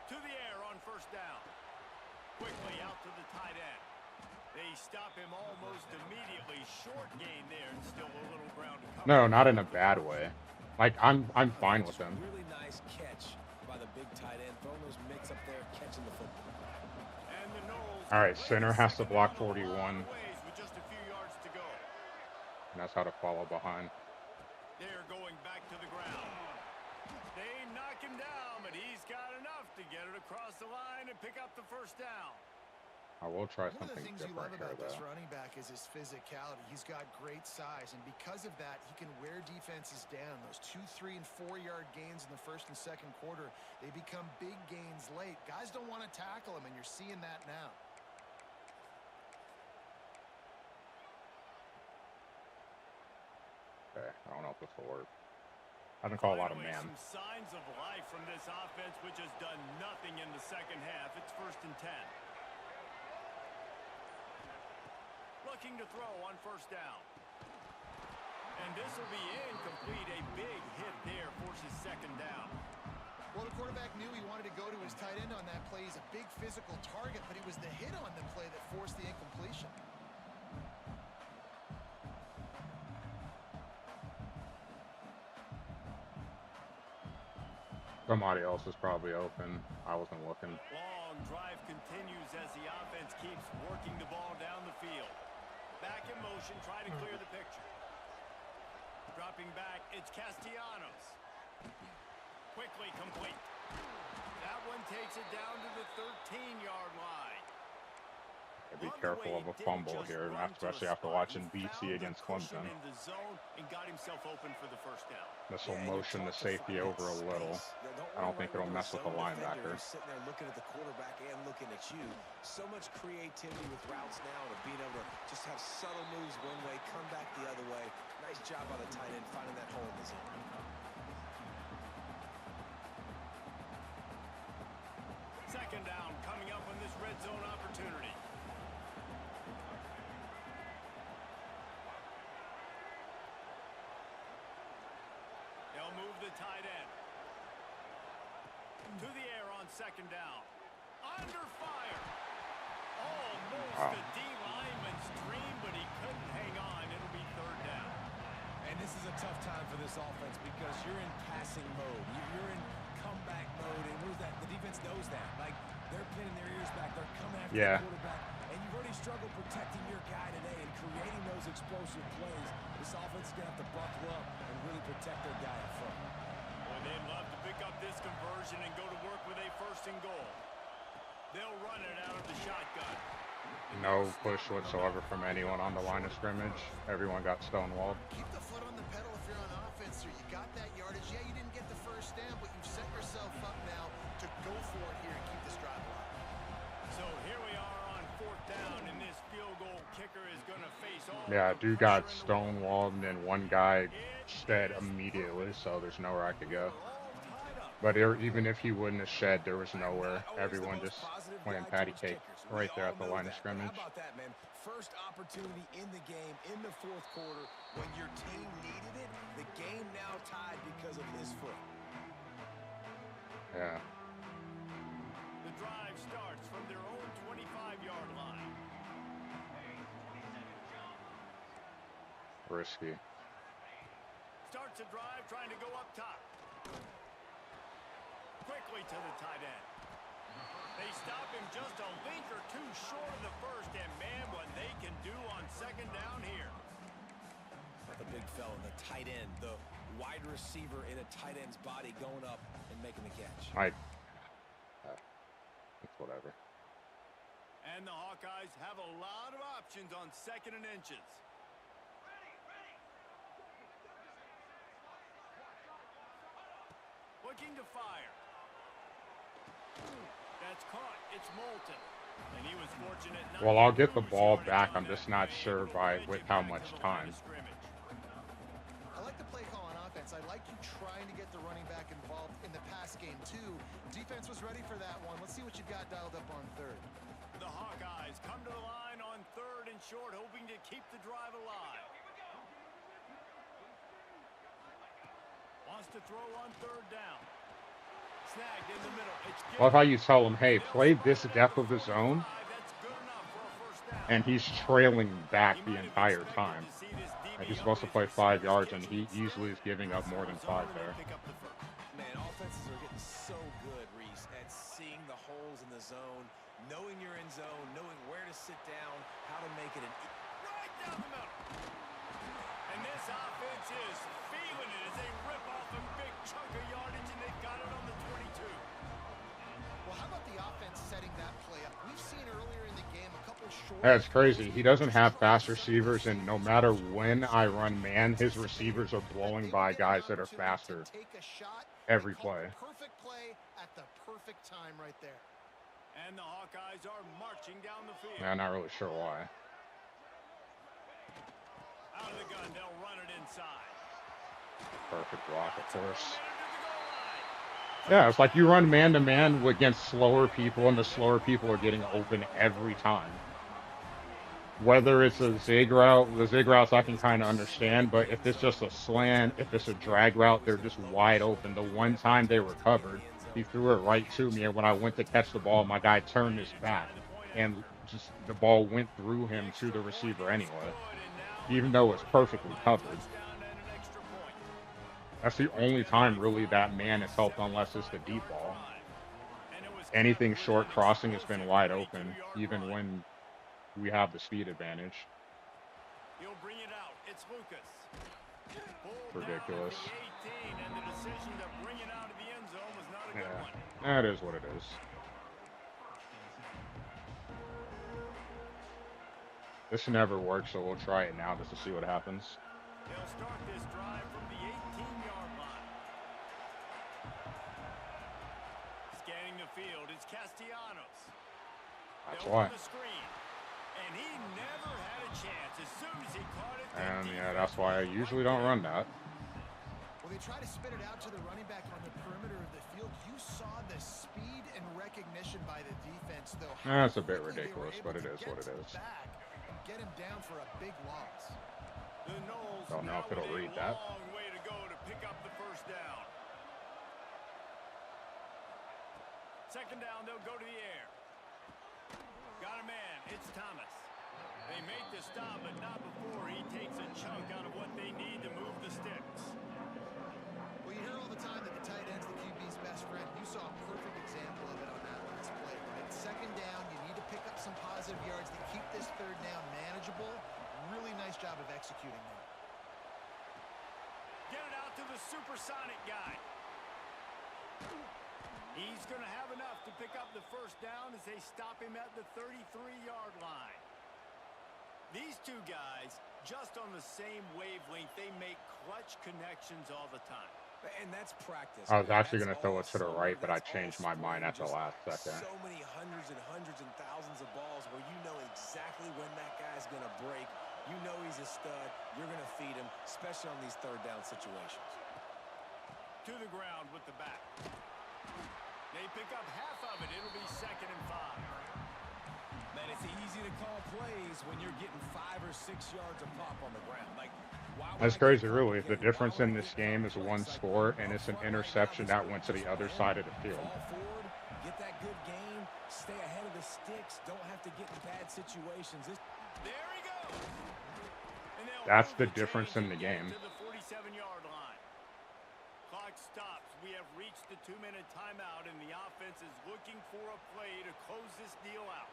To the air on first down. Quickly out to the tight end. They stop him almost immediately. Short gain there and still a little ground to cover. No, not in a bad way. Like I'm fine with him. Really nice catch by the big tight end. Throwing those mitts up there, catching the football. And the Knowles All right, center has to block 41, with just a few yards to go. and that's how to follow behind. They're going back to the ground. They knock him down, but he's got enough to get it across the line and pick up the first down. I will try One of the something things you different love here, about this though. running back is his physicality. He's got great size, and because of that, he can wear defenses down. Those 2, 3, and 4-yard gains in the first and second quarter, they become big gains late. Guys don't want to tackle him, and you're seeing that now. Okay, I don't know if this will work. I haven't called a lot of man. Some signs of life from this offense, which has done nothing in the second half. It's first and 10. Looking to throw on first down. And this will be incomplete. A big hit there forces second down. Well, the quarterback knew he wanted to go to his tight end on that play. He's a big physical target, but it was the hit on the play that forced the incompletion. Somebody else is probably open. I wasn't looking. Long drive continues as the offense keeps working the ball down the field. Back in motion, trying to clear the picture. Dropping back, it's Castellanos. Quickly complete. That one takes it down to the 13-yard line. Be careful of a fumble here, especially after watching BC against Clemson. In the zone and got himself open for the first down. This will motion the safety over a little. I don't think it'll mess with the linebacker. Sitting there looking at the quarterback and looking at you. So much creativity with routes now to being able to just have subtle moves one way, come back the other way. Nice job by the tight end finding that hole in the zone. Second down coming up on this red zone opportunity. They'll move the tight end. To the air on second down. Under fire. Almost a D-lineman's dream, but he couldn't hang on. It'll be third down. And this is a tough time for this offense because you're in passing mode. You're in comeback mode, and what is that? The defense knows that. Like, they're pinning their ears back. They're coming after the quarterback. And you've already struggled protecting your guy today and creating those explosive plays. This offense is going to have to buckle up and really protect their guy up front. Well, they'd love to pick up this conversion and go to work with a first and goal. They'll run it out of the shotgun. No push whatsoever from anyone on the line of scrimmage. Everyone got stonewalled. Keep the foot on the pedal if you're on offense, or you got that yardage. Yeah, you didn't get the first down, but you've set yourself up now to go for it here and keep this drive alive. So here we are on fourth down, and this field goal kicker is going to face all. Yeah, dude got stonewalled, and then one guy shed immediately, so there's nowhere I could go. But even if he wouldn't have shed, there was nowhere. Everyone just playing patty cake right there at the line of scrimmage. How about that, man? First opportunity in the game in the fourth quarter when your team needed it. The game now tied because of his foot. Yeah. The drive starts from their own 25-yard line. Risky. Starts a drive trying to go up top. Quickly to the tight end. They stop him just a link or two short of the first, and man, what they can do on second down here. The big fella, the tight end, the wide receiver in a tight end's body going up and making the catch. It's whatever. And the Hawkeyes have a lot of options on second and inches. Looking to fire. That's caught. It's Moulton. And he was fortunate not Well, to I'll get the lose ball yardage back. on I'm that just not play. sure Bring with it how back to much the line of time. scrimmage. I like the play call on offense. I like you trying to get the running back involved in the pass game, too. Defense was ready for that one. Let's see what you got dialed up on third. The Hawkeyes come to the line on 3rd and short, hoping to keep the drive alive. Wants to throw on 3rd down. Snagged in the middle. It's I love how Gibbs. you tell him, hey, They'll play spot this it at depth the of the 45. zone, That's good enough for a first down. and he's trailing back He the might have entire expected time. to see this Like, DB he's up supposed with to his play 5 receivers yards, and catching. he Instead, easily is giving up more than 5 zone, and there. they pick up the first. Man, offenses are getting so good, Reese, at seeing the holes in the zone, knowing you're in zone, knowing where to sit down, how to make it an... Right down the middle. And this offense is feeling it as they rip off a big chunk of yardage, and they've got it on the 22. Well, how about the offense setting that play up? We've seen earlier in the game a couple short... That's crazy. He doesn't have fast receivers, and no matter when I run man, his receivers are blowing by guys that are faster every play. Perfect play at the perfect time right there. And the Hawkeyes are marching down the field. Yeah, I'm not really sure why. Out of the gun, they'll run it inside. Perfect block, of course. To the goal line. Yeah, it's like you run man-to-man against slower people, and the slower people are getting open every time. Whether it's a zig route, the zig routes I can kind of understand, but if it's just a slant, if it's a drag route, they're just wide open. The one time they were covered, he threw it right to me, and when I went to catch the ball, my guy turned his back, and just the ball went through him to the receiver anyway, even though it's perfectly covered. That's the only time really that man has helped, unless it's the deep ball. Anything short crossing has been wide open, even when we have the speed advantage. He'll bring it out. It's Lucas. Ridiculous. And the decision to bring it out of the end zone was not a good one. That is what it is. This never works, so we'll try it now just to see what happens. They'll start this drive from the 18-yard line. Scanning the field, it's Castellanos. That's why. The screen. And he never had a chance. As soon as he caught it, And yeah, that's why I usually don't run that. Well, they try to spit it out to the running back on the perimeter of the field. You saw the speed and recognition by the defense, though. That's a bit ridiculous, but it is what it is. Get him down for a big loss. The Knowles Don't know if it'll read that. long way to go to pick up the first down. Second down, they'll go to the air. Got a man. It's Thomas. They make the stop, but not before he takes a chunk out of what they need to move the sticks. Well, you hear all the time that the tight end's the QB's best friend. You saw a perfect example of it on that last play, right? Second down, you need to pick up some positive yards to keep this third down manageable. Really nice job of executing that. Get it out to the supersonic guy. He's going to have enough to pick up the first down as they stop him at the 33-yard line. These two guys, just on the same wavelength, they make clutch connections all the time. And that's practice. I was actually going to throw it to the right, but I changed my mind at the last second. So many hundreds and thousands of balls where you know exactly when that guy's going to break. You know he's a stud. You're going to feed him, especially on these third down situations. To the ground with the back. They pick up half of it. It'll be 2nd and 5. Man, it's easy to call plays when you're getting 5 or 6 yards a pop on the ground. Like, that's crazy, really. The difference in this game is one score, and it's an interception that went to the other side of the field. Forward, get that good game, stay ahead of the sticks, don't have to get in bad situations. There he goes. That's the difference in the game. To the 47-yard line. Clock stops. We have reached the 2-minute timeout, and the offense is looking for a play to close this deal out.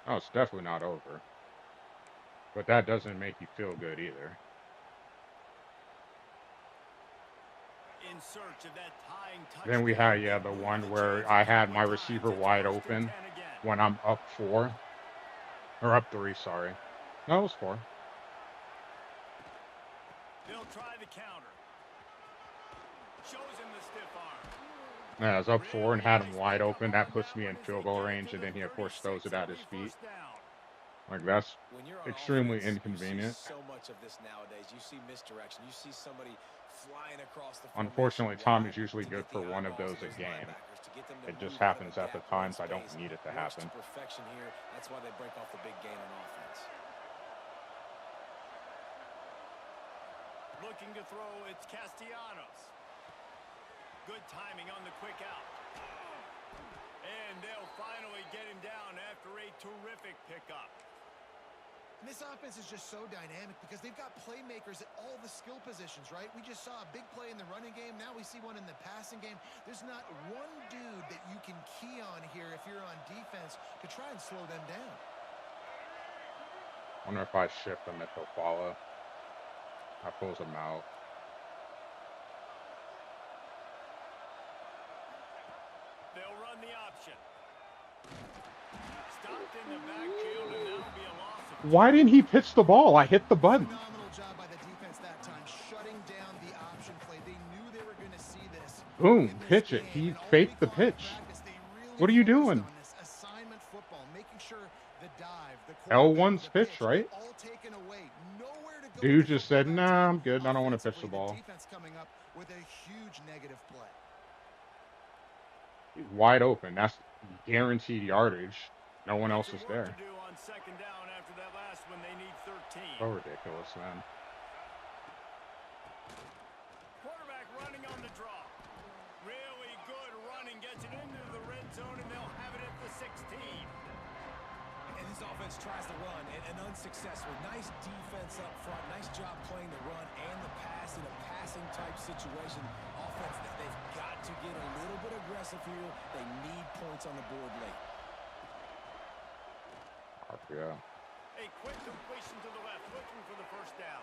Oh, it's definitely not over. But that doesn't make you feel good either. In search of that tying touchdown. Then we had, yeah, the one where I had my receiver wide open when I'm up 4. Or up 3, sorry. No, it was 4. They'll try the counter. Shows him the stiff arm. Yeah, I was up 4 and Really had him nice wide pickup open. on That puts that me one in as field they goal get it range, to and the then he, of course, throws 36 it and at it'll his be feet. first down. Like, that's When you're on extremely offense, you see inconvenient. so much of this nowadays. You see misdirection. You see somebody flying across the formation. Unfortunately, Why? Tommy's usually To good get for the one of eyeballs those of a those game. linebackers, to get them to It just move out of a happens at the gap one times I don't space. need it to Rushed to happen. perfection here. That's why they break off the big gain on offense. Looking to throw, it's Castellanos. Good timing on the quick out. And they'll finally get him down after a terrific pickup. And this offense is just so dynamic because they've got playmakers at all the skill positions, right? We just saw a big play in the running game. Now we see one in the passing game. There's not one dude that you can key on here if you're on defense to try and slow them down. I wonder if I shift him if he'll follow. I pulls him out. They'll run the option. Stopped in the backfield, and that'll be a loss of 2. Why didn't he pitch the ball? I hit the button. Phenomenal job by the defense that time, shutting down the option play. They knew they were going to see this. Boom, In this pitch it. game. He And all faked week the long in pitch. practice, they really What are you focused doing? on this assignment football, making sure the dive, the L1's the pitch, right? all taken away. Nowhere to go Dude with the just football said, that nah, time. I'm good. I don't want to pitch the Offensively, ball. defense coming up with a huge negative play. He's wide open. That's guaranteed yardage. No one else is Some work there. to do on second down after that last one. They need 13. So ridiculous, man. Quarterback running on the draw. Really good running. Gets it into the red zone, and they'll have it at the 16. And this offense tries to run and unsuccessful. Nice defense up front. Nice job playing the run and the pass in a passing type situation. Offense, they've got to get a little bit aggressive here. They need points on the board late. Yeah. A quick completion to the left, looking for the first down.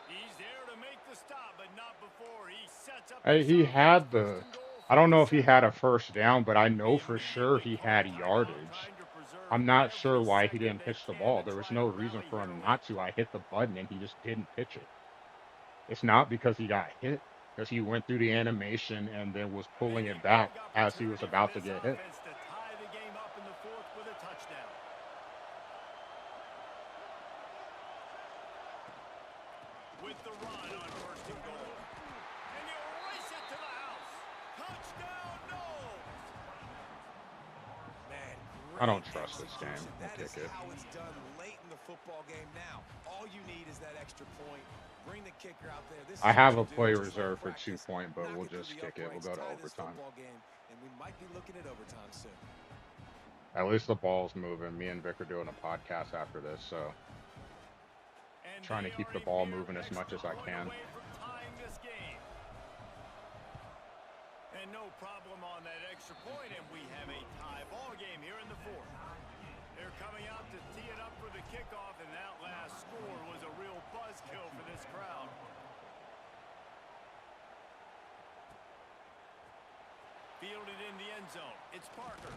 He's there to make the stop, but not before he sets up. Hey, he had the. I don't know if he had a first down, but I know for sure he had yardage. I'm not sure why he didn't pitch the ball. There was no reason for him not to. I hit the button and he just didn't pitch it. It's not because he got hit, because he went through the animation and then was pulling it back as he was about to get hit. With the run on first and goal. And you race it to the house. Touchdown, Knowles. Man, I don't trust this game. That We'll is kick it. how it's done late in the football game now. All you need is that extra point. Bring the kicker out there. This I is have what a you do, play just like reserved for practice. 2-point, but Knock we'll it through just the kick it. We'll uprights, go to tie this overtime. football game, and we might be looking at overtime soon. At least the ball's moving. Me and Vic are doing a podcast after this, so trying to keep the ball moving as much as I can. And no problem on that extra point, and we have a tie ball game here in the fourth. They're coming out to tee it up for the kickoff, and that last score was a real buzzkill for this crowd. Fielded in the end zone. It's Parker.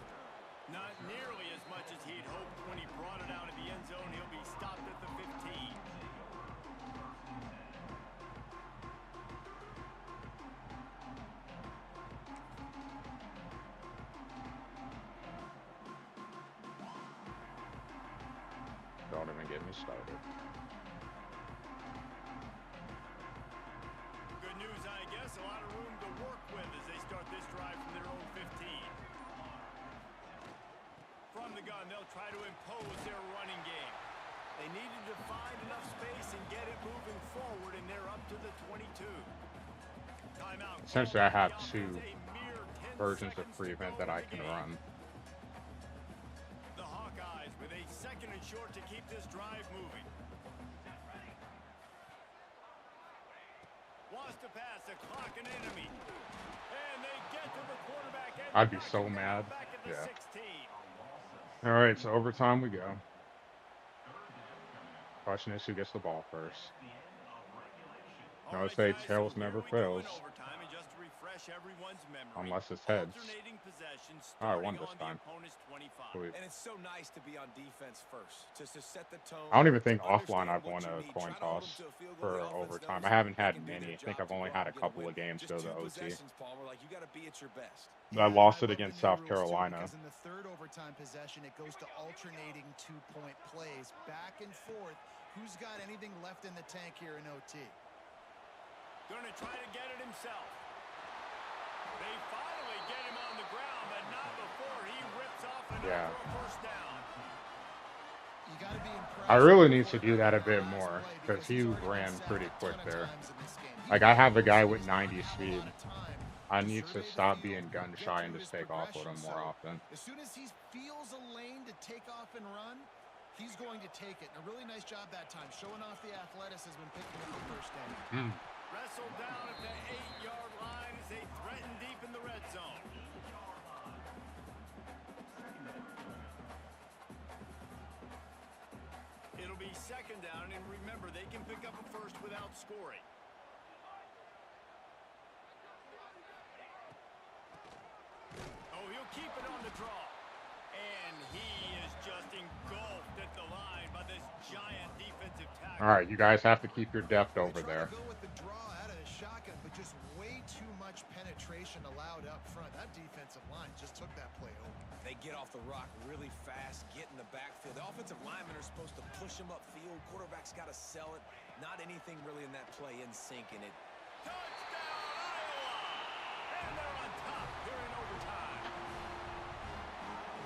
Not nearly as much as he'd hoped when he brought it out of the end zone. He'll be stopped at the 15. Don't even get me started. Good news, I guess. A lot of room to work with as they start this drive from their own 15. From the gun, they'll try to impose their running game. They needed to find enough space and get it moving forward, and they're up to the 22. Timeout. Essentially, I have two versions of prevent that I can run. The Hawkeyes with a second and short to keep this drive moving. Wants to pass, a clock an enemy. And they get to the quarterback. I'd be so mad. Yeah. 16. All right, so overtime we go. Question is who gets the ball first. I would say tails never fails. Overtime, and just to refresh refresh everyone's memory. Unless it's heads. Alternating possession Oh, I starting won this on the time. opponent's 25. Sweet. And it's so nice to be on defense first, just to set the tone. I don't even to think offline understand I've what won you a need. coin Try to hold them toss to a field goal. The for offense overtime. I knows haven't they had can do many. their I think job I've to only go out had a and get a couple win. of games Just go to 2 OT. possessions, Palmer. Like, you got to be at your best. I Yeah, lost and it I love against the new South rules, too, Carolina. because in the third overtime possession, it goes to alternating 2-point plays back and forth. Who's got anything left in the tank here in OT? Going to try to get it himself. They finally get him on the ground, but not before he rips off enough for a first down. You got to be impressed. I really need to do that a bit more because he ran pretty quick there. Like, I have a guy with 90 speed. I need to stop being gun shy and just take off with him more often. As soon as he feels a lane to take off and run, he's going to take it. And a really nice job that time, showing off the athleticism and picking up the first down. Wrestled down at the 8-yard line as they threaten deep in the red zone. It'll be second down, and remember, they can pick up a first without scoring. Oh, he'll keep it on the draw. And he is just engulfed at the line by this giant defensive tackle. All right, you guys have to keep your depth over They try there. to go with the draw out of the shotgun, but just way too much penetration allowed up front. That defensive line just took that play over. They get off the rock really fast, get in the backfield. The offensive linemen are supposed to push them upfield. Quarterback's got to sell it. Not anything really in that play in sync, and it. Touchdown, Iowa! And they're on top here in overtime.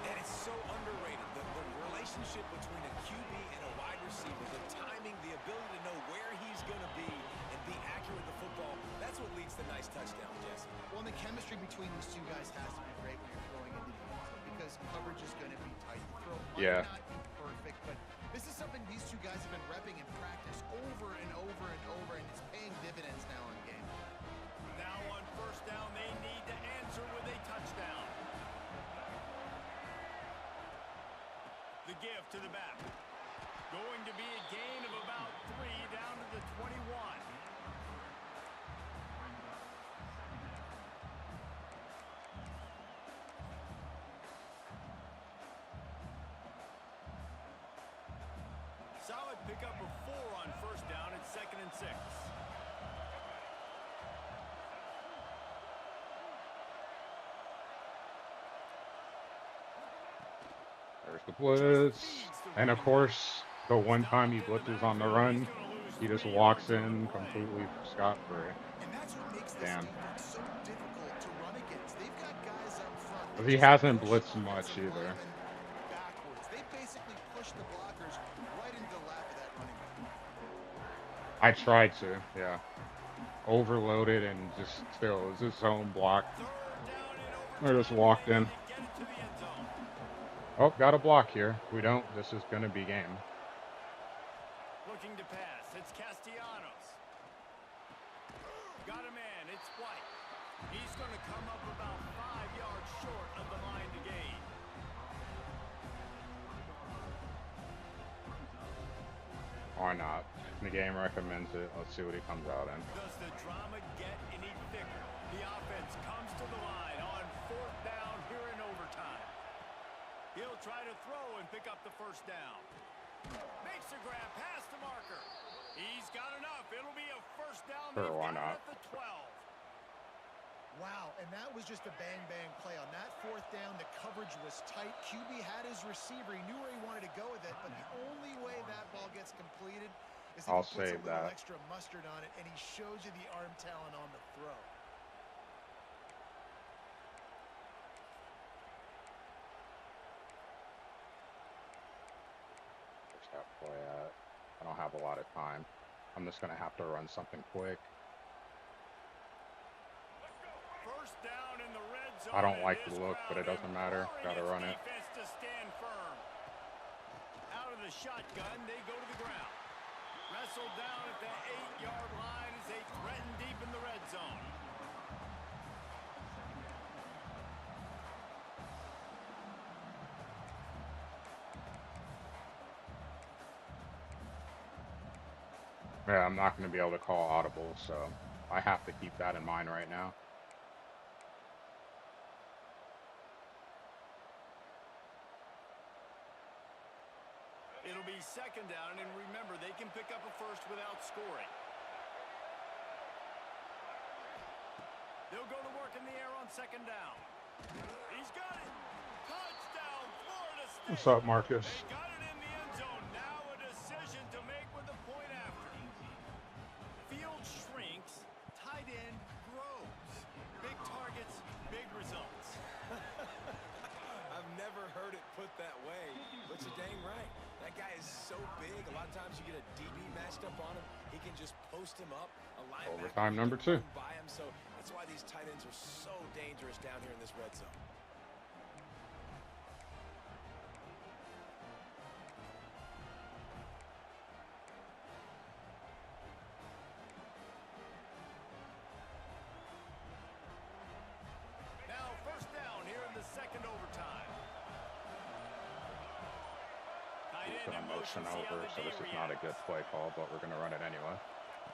And it's so underrated. The relationship between a QB and a wide receiver, the timing, the ability to know where he's going to be and be accurate with the football, that's what leads to nice touchdowns, Jesse. Well, and the chemistry between these two guys has to be great when you're throwing into the end zone because coverage is going to be tight. The throw might not be perfect, but this is something these two guys have been repping in practice over and over and over, and it's paying dividends now in game. Now on first down, they need to answer with a touchdown. The give to the back. Going to be a gain of about 3 down to the 21. Solid pickup of 4 on first down at 2nd and 6. There's the blitz. And of course, the one time he blitzes on the run, he just walks in completely scot-free. And that's what makes this Damn. defense so difficult to run against. They've got guys up front. But he hasn't blitzed much either. Backwards. They basically push the blockers right into the lap of that running back. I tried to, yeah. Overloaded and just still, it was his zone block. I just walked in. Oh, got a block here. If we don't, this is going to be game. Looking to pass. It's Castellanos. Got a man. It's White. He's going to come up about 5 yards short of the line to gain. Why not? The game recommends it. Let's see what he comes out in. Does the drama get any thicker? The offense comes to the line on 4th down here in overtime. He'll try to throw and pick up the first down. Makes a grab past the marker. He's got enough. It'll be a first down. Sure, why not? At the 12. Wow, and that was just a bang-bang play. On that 4th down, the coverage was tight. QB had his receiver. He knew where he wanted to go with it, but the only way that ball gets completed is if I'll he puts save a little that. extra mustard on it, and he shows you the arm talent on the throw. Where's that play at? I don't have a lot of time. I'm just going to have to run something quick. First down in the red zone. I don't like the look, but it doesn't matter. Gotta run it. Defense to stand firm. Out of the shotgun, they go to the ground. Wrestled down at the 8-yard line as they threaten deep in the red zone. Yeah, I'm not going to be able to call audible, so I have to keep that in mind right now. It'll be second down, and remember, they can pick up a first without scoring. They'll go to work in the air on second down. He's got it. Touchdown, Florida State. What's up, Marcus? They got it in the end zone. Now a decision to make with the point after. Field shrinks, tight end grows. Big targets, big results. I've never heard it put that way, but you're dang right. That guy is so big. A lot of times you get a DB matched up on him. He can just post him up. A linebacker Overtime number 2. by him, so that's why these tight ends are so dangerous down here in this red zone. Now first down here in the second overtime. He's going to motion over, so this is not a good play call, but we're going to run it anyway.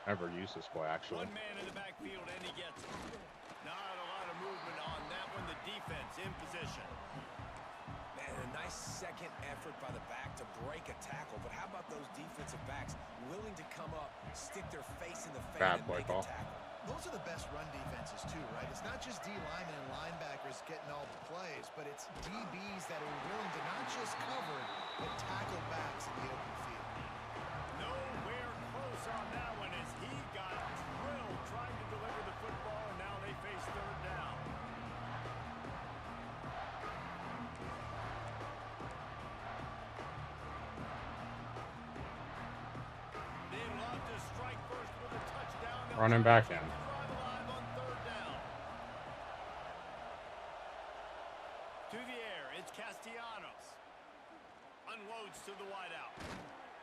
Never used this play, actually. One man in the backfield, and he gets it. Not a lot of movement on that one. The defense in position. Man, a nice second effort by the back to break a tackle. But how about those defensive backs willing to come up, stick their face in the face, and make a tackle? Those are the best run defenses, too, right? It's not just D linemen and linebackers getting all the plays, but it's DBs that are willing to not just cover, but tackle backs in the open field. Nowhere close on that one as he got drilled trying to deliver the football, and now they face third down. They'd love to strike first with a touchdown. Running back in. To the air, it's Castellanos. Unloads to the wideout.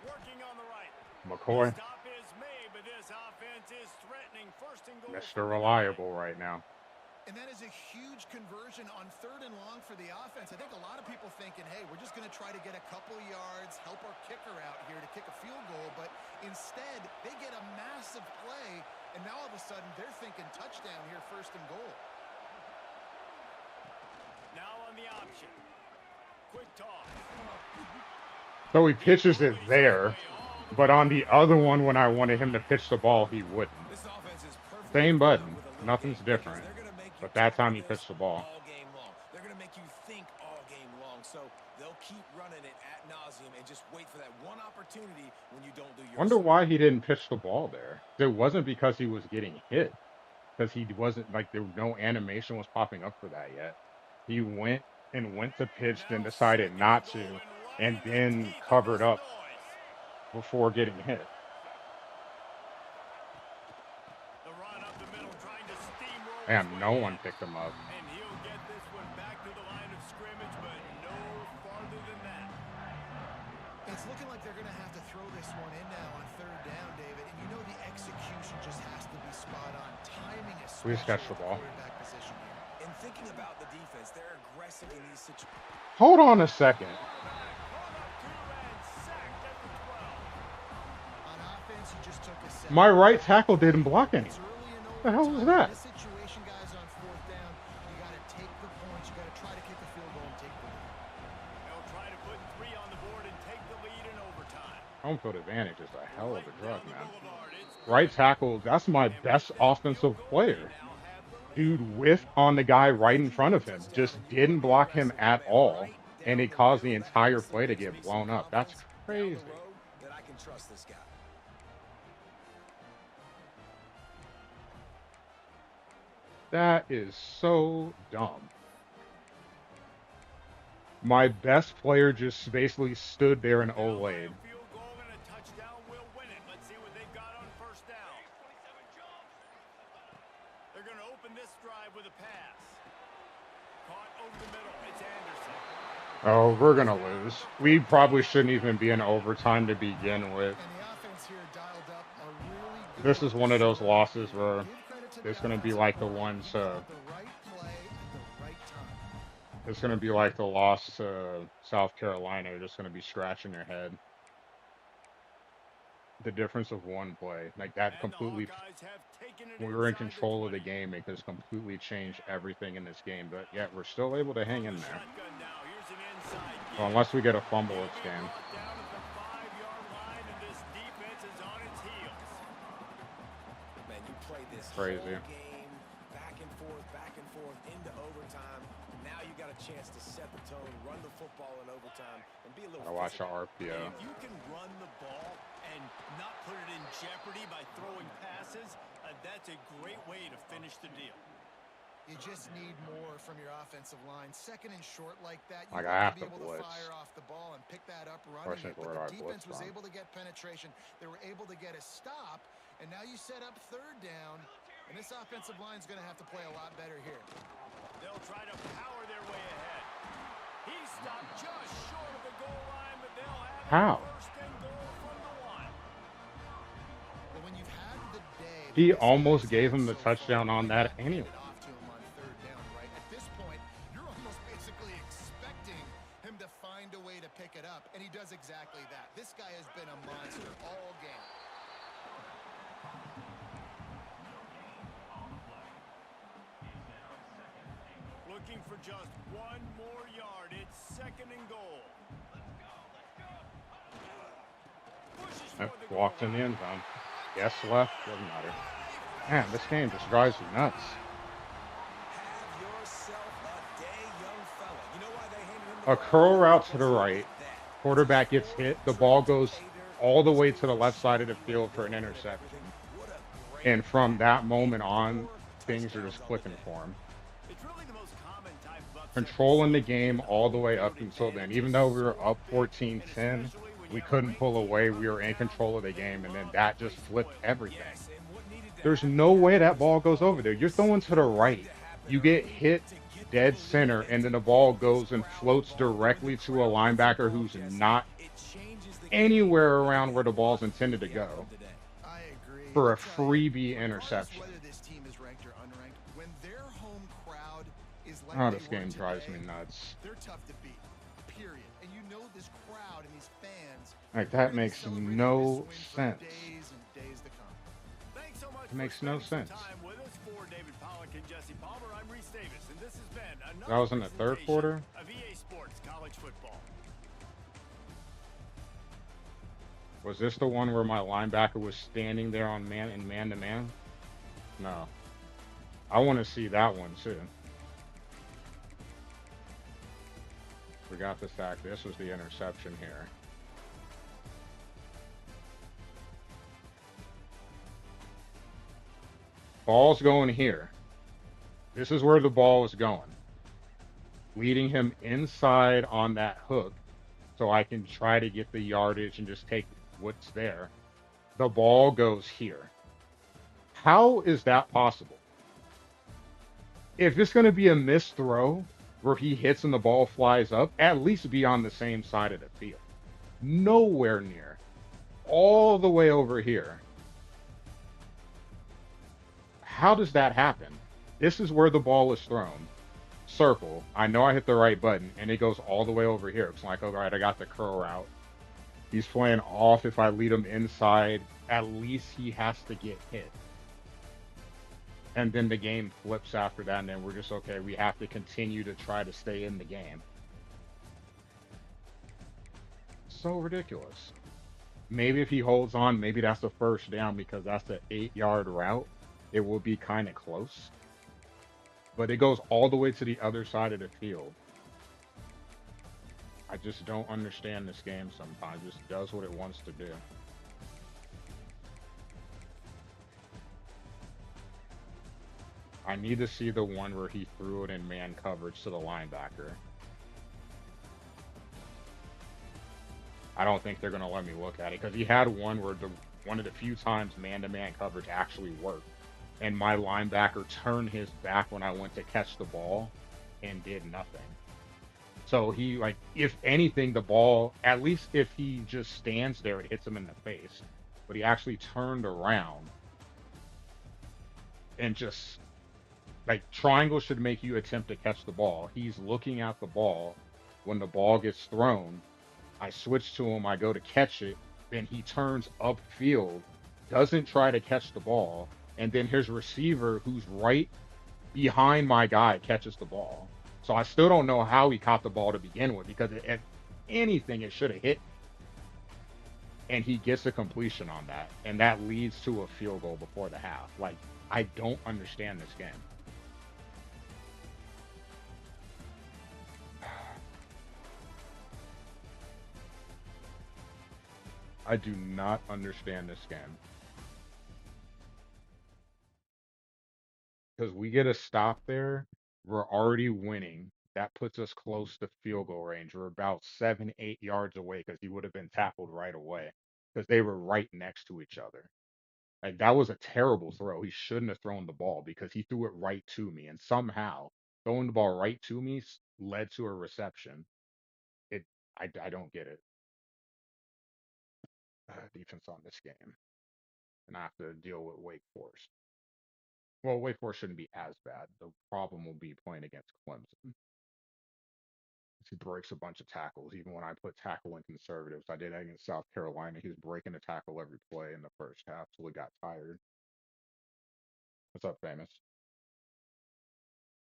Working on the right. McCoy. Stop is made, but this offense is threatening. First and goal. Mr. Reliable right now. And that is a huge conversion on third and long for the offense. I think a lot of people thinking, hey, we're just going to try to get a couple yards, help our kicker out here to kick a field goal. But instead, they get a massive play, and now all of a sudden they're thinking touchdown here, first and goal. Now on the option. Quick toss. So he pitches it there, but on the other one, when I wanted him to pitch the ball, he wouldn't. This offense is perfect. Same button. Nothing's different. But that time he pitched the ball. All game long. They're going to make you think all game long. So they'll keep running it ad nauseum and just wait for that one opportunity when you don't do your Wonder why he didn't pitch the ball there. It wasn't because he was getting hit. Because he wasn't, like, there no animation was popping up for that yet. He went to pitch, then decided not to, and then covered up before getting hit. Damn, no one picked him up. And he'll get this one back to the line of scrimmage, but no farther than that. It's looking like they're going to have to throw this one in now on third down, David. And you know the execution just has to be spot on. Timing is Please catch the ball. Position here. And thinking about the defense, they're aggressive in these situations. Hold on a second. On offense, you just took a sack. My right tackle didn't block any. What the hell was that? This situation, guys, on fourth down, you got to take the points. You got to try to kick a field goal and take the lead. They'll try to put 3 on the board and take the lead in overtime. Home field advantage is a hell of a drug, man. Right tackle, that's my best offensive player. Dude whiffed on the guy right in front of him. Just didn't block him at all. And it caused the entire play to get blown up. That's crazy. That I can trust this guy. That is so dumb. My best player just basically stood there and olayed. Field goal and a touchdown will win it. Let's see what they've got on first down. They're going to open this drive with a pass. Caught over the middle. It's Anderson. Oh, we're going to lose. We probably shouldn't even be in overtime to begin with. And the offense here dialed up a really good. This is one of those losses where it's going to be like the ones. The right play at the right time. It's going to be like the loss to South Carolina. You're just going to be scratching your head. The difference of one play, like that, completely. We were in control of the game. It has completely changed everything in this game. But yet we're still able to hang in there. Well, unless we get a fumble, it's game. played this Crazy. whole game back and forth into overtime. Now you got a chance to set the tone, run the football in overtime, and be a little Gotta watch the physical. RPO. And if you can run the ball and not put it in jeopardy by throwing passes, that's a great way to finish the deal. You just need more from your offensive line. Second and short like that, you Like, want I have to be to able to blitz. fire off the ball and pick that up running Question it. is, where But do I the defense blitz was from? able to get penetration. They were able to get a stop, and now you set up third down, and this offensive line is going to have to play a lot better here. They'll try to power their way ahead. He stopped just short of the goal line, but they'll have How? first and goal from the one. Well, when you've had the day that He this almost guy's gave had him the so touchdown far, on why that not hand anyway. it off to him on third down, right? At this point, you're almost basically expecting him to find a way to pick it up, and he does exactly that. This guy has been a monster all game. Looking for just one more yard. It's second and goal. Pushes for the goal Walks in the line. end zone. Yes, left, doesn't matter. Man, this game just drives me nuts. Have yourself a day, young fella. You know why they handed him A the ball? curl route to the Because he right. did that. Quarterback gets hit. The ball goes all the way to the left side of the field for an interception. What a great And from back. that moment on, 4 things are touchdowns just on the clicking day. for him. It's really the most common type of upset Controlling the we see game because all the home way field up until then. advantage Even is though we so were up big, 14-10, and especially when we you have a couldn't great pull team away. We coming were in down, control of the they game, and then love that to just play flipped spoiler. everything. Yes, and what needed to There's happen no way there that was ball goes over all there. You're the throwing to the stuff that right. needed to happen You get early hit to get the dead belief center, and and to then the give ball this goes and crowd floats involved. When directly the to a crowd gets linebacker involved, who's Jesse, not it changes the game. anywhere Look at around the where the ball's importance intended to of the outcome go today. I agree. for I'll a tell you, freebie regardless interception. whether this team is ranked or unranked, when their home crowd is like Oh, they this were game drives me today, nuts. they're tough to beat, period. And you know this crowd and these fans, Like, they're that going to be makes celebrating no this win for sense. days and days to come. Thanks so much It makes no sense. for spending some time with us. For David Pollack and Jesse Palmer, I'm Reese Davis, and this has been another That was in the third quarter. of EA Sports College Football. Was this the one where my linebacker was standing there on man-to-man? No. I want to see that one too. We got the sack. This was the interception here. Ball's going here. This is where the ball is going. Leading him inside on that hook so I can try to get the yardage and just take what's there. The ball goes here. How is that possible? If it's going to be a missed throw where he hits and the ball flies up, at least be on the same side of the field. Nowhere near. All the way over here. How does that happen? This is where the ball is thrown. Circle. I know I hit the right button, and it goes all the way over here. It's like, all right, I got the curl route. He's playing off. If I lead him inside, at least he has to get hit. And then the game flips after that, and then we're just, okay, we have to continue to try to stay in the game. So ridiculous. Maybe if he holds on, maybe that's a first down because that's the 8-yard route. It will be kind of close. But it goes all the way to the other side of the field. I just don't understand this game sometimes. It just does what it wants to do. I need to see the one where he threw it in man coverage to the linebacker. I don't think they're going to let me look at it because he had one where one of the few times man-to-man coverage actually worked. And my linebacker turned his back when I went to catch the ball and did nothing. So he, like, if anything, the ball, at least if he just stands there, it hits him in the face. But he actually turned around and just, like, triangle should make you attempt to catch the ball. He's looking at the ball. When the ball gets thrown, I switch to him, I go to catch it, then he turns upfield, doesn't try to catch the ball, and then his receiver, who's right behind my guy, catches the ball. So I still don't know how he caught the ball to begin with, because if anything, it should have hit. And he gets a completion on that, and that leads to a field goal before the half. Like, I don't understand this game. I do not understand this game because we get a stop there. We're already winning. That puts us close to field goal range. We're about 7, 8 yards away because he would have been tackled right away because they were right next to each other. Like that was a terrible throw. He shouldn't have thrown the ball because he threw it right to me, and somehow throwing the ball right to me led to a reception. It, I don't get it. Defense on this game, and I have to deal with Wake Forest. Well, Wake Forest shouldn't be as bad. The problem will be playing against Clemson. He breaks a bunch of tackles. Even when I put tackle in conservatives, I did that against South Carolina. He was breaking a tackle every play in the first half till he got tired. What's up, famous?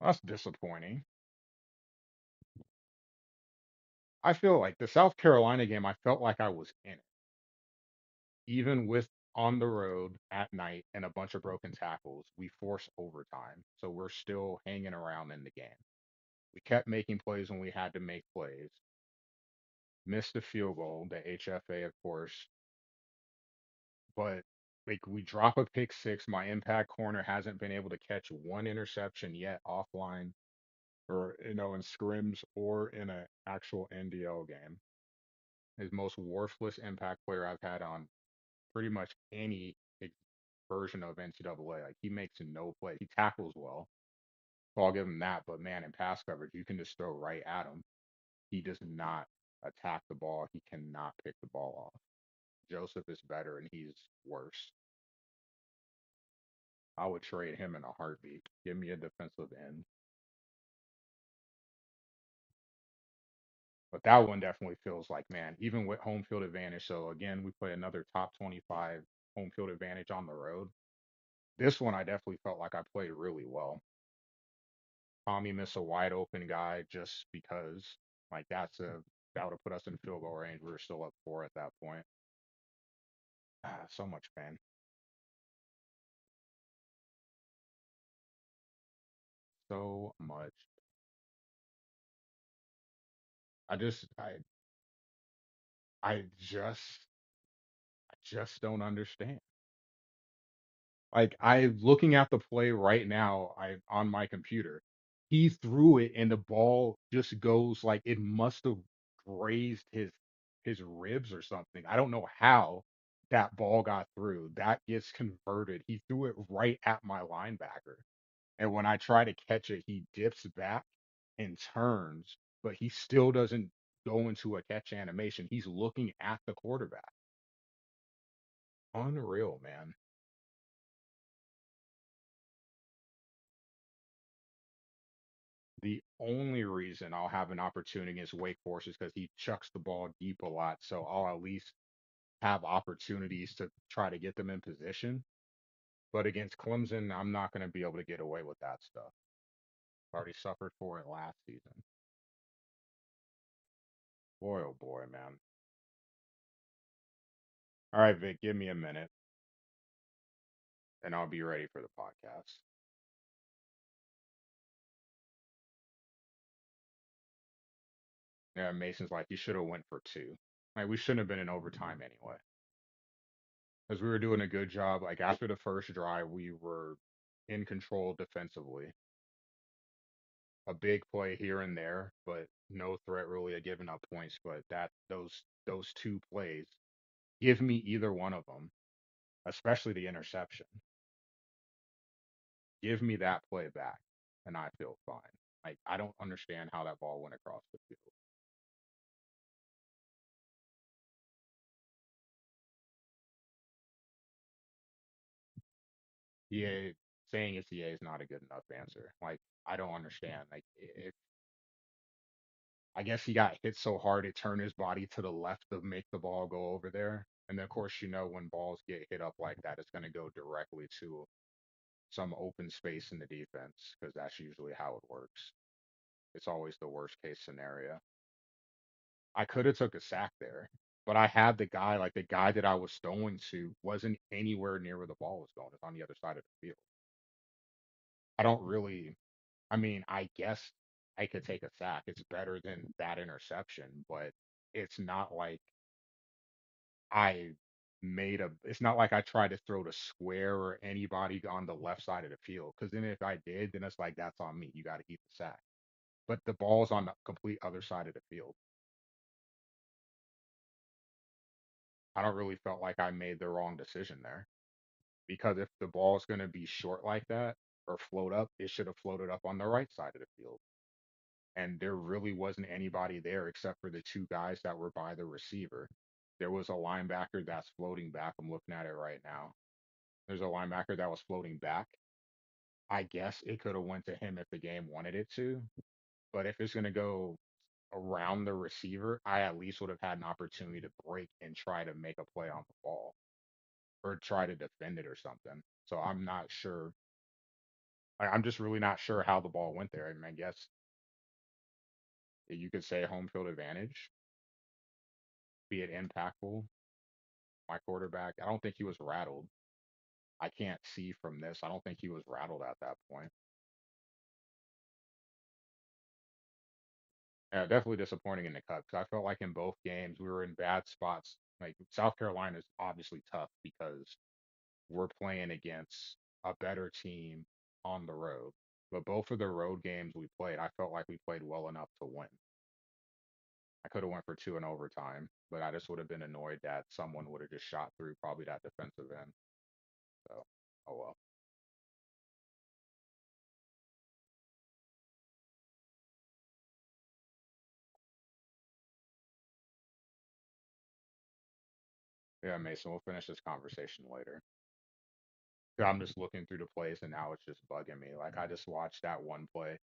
That's disappointing. I feel like the South Carolina game, I felt like I was in it, even with on the road at night and a bunch of broken tackles. We forced overtime, so we're still hanging around in the game. We kept making plays when we had to make plays. Missed a field goal, the HFA, of course, but like we drop a pick six. My impact corner hasn't been able to catch one interception yet offline or in scrims or in an actual NDL game. His most worthless impact player I've had on pretty much any version of NCAA. Like he makes no play. He tackles well, so I'll give him that. But man, in pass coverage, you can just throw right at him. He does not attack the ball. He cannot pick the ball off. Joseph is better, and he's worse. I would trade him in a heartbeat. Give me a defensive end. But that one definitely feels like, man, even with home field advantage. So again, we play another top 25 home field advantage on the road. This one, I definitely felt like I played really well. Tommy missed a wide open guy just because, like, that would have put us in field goal range. We were still up four at that point. So much pain. So much. I just, I just don't understand. Like I looking at the play right now, I on my computer. He threw it and the ball just goes like it must have grazed his ribs or something. I don't know how that ball got through. That gets converted. He threw it right at my linebacker. And when I try to catch it, he dips back and turns, but he still doesn't go into a catch animation. He's looking at the quarterback. Unreal, man. The only reason I'll have an opportunity against Wake Forest is because he chucks the ball deep a lot. So I'll at least have opportunities to try to get them in position. But against Clemson, I'm not going to be able to get away with that stuff. Already suffered for it last season. Boy, oh boy, man. All right, Vic, give me a minute and I'll be ready for the podcast. Yeah, Mason's like, you should have went for two. Like, we shouldn't have been in overtime anyway. Because we were doing a good job. Like, after the first drive, we were in control defensively. A big play here and there, but no threat really of giving up points. But those two plays, give me either one of them, especially the interception. Give me that play back, and I feel fine. Like I don't understand how that ball went across the field. EA saying it's EA is not a good enough answer. Like I don't understand. Like if I guess he got hit so hard it turned his body to the left to make the ball go over there. And then of course when balls get hit up like that, it's going to go directly to some open space in the defense because that's usually how it works. It's always the worst case scenario. I could have took a sack there, but I had the guy that I was throwing to wasn't anywhere near where the ball was going. It's on the other side of the field. I don't really. I mean, I guess I could take a sack. It's better than that interception, but it's not like I it's not like I tried to throw to Square or anybody on the left side of the field. Because then if I did, then it's like that's on me. You got to keep the sack. But the ball's on the complete other side of the field. I don't really felt like I made the wrong decision there. Because if the ball's going to be short like that or float up, it should have floated up on the right side of the field. And there really wasn't anybody there except for the two guys that were by the receiver. There was a linebacker that's floating back. I'm looking at it right now. There's a linebacker that was floating back. I guess it could have went to him if the game wanted it to, but if it's going to go around the receiver, I at least would have had an opportunity to break and try to make a play on the ball or try to defend it or something. So I'm not sure. I'm just really not sure how the ball went there. And I guess you could say home field advantage, be it impactful. My quarterback, I don't think he was rattled. I can't see from this. I don't think he was rattled at that point. Yeah, definitely disappointing in the cup because I felt like in both games we were in bad spots. Like South Carolina is obviously tough because we're playing against a better team on the road. But both of the road games we played, I felt like we played well enough to win. I could have went for two in overtime, but I just would have been annoyed that someone would have just shot through probably that defensive end. So, oh well. Yeah, Mason, we'll finish this conversation later. 'Cause I'm just looking through the plays and now it's just bugging me. Like I just watched that one play.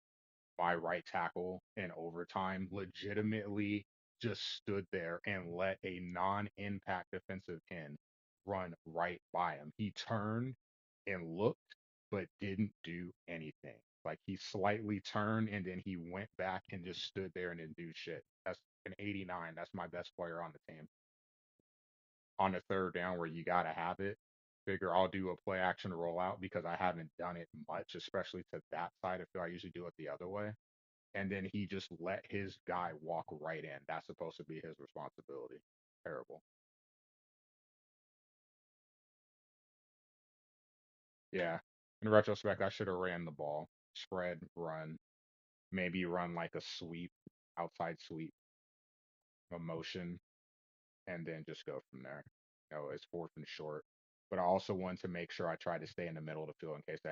My right tackle in overtime legitimately just stood there and let a non-impact defensive end run right by him. He turned and looked, but didn't do anything. Like he slightly turned and then he went back and just stood there and didn't do shit. That's an 89. That's my best player on the team. On the third down where you gotta have it, figure I'll do a play action rollout because I haven't done it much, especially to that side of it. I usually do it the other way. And then he just let his guy walk right in. That's supposed to be his responsibility. Terrible. Yeah. In retrospect, I should have ran the ball, spread, run, maybe run like a sweep, outside sweep, a motion, and then just go from there. It's fourth and short. But I also wanted to make sure I tried to stay in the middle of the field in case that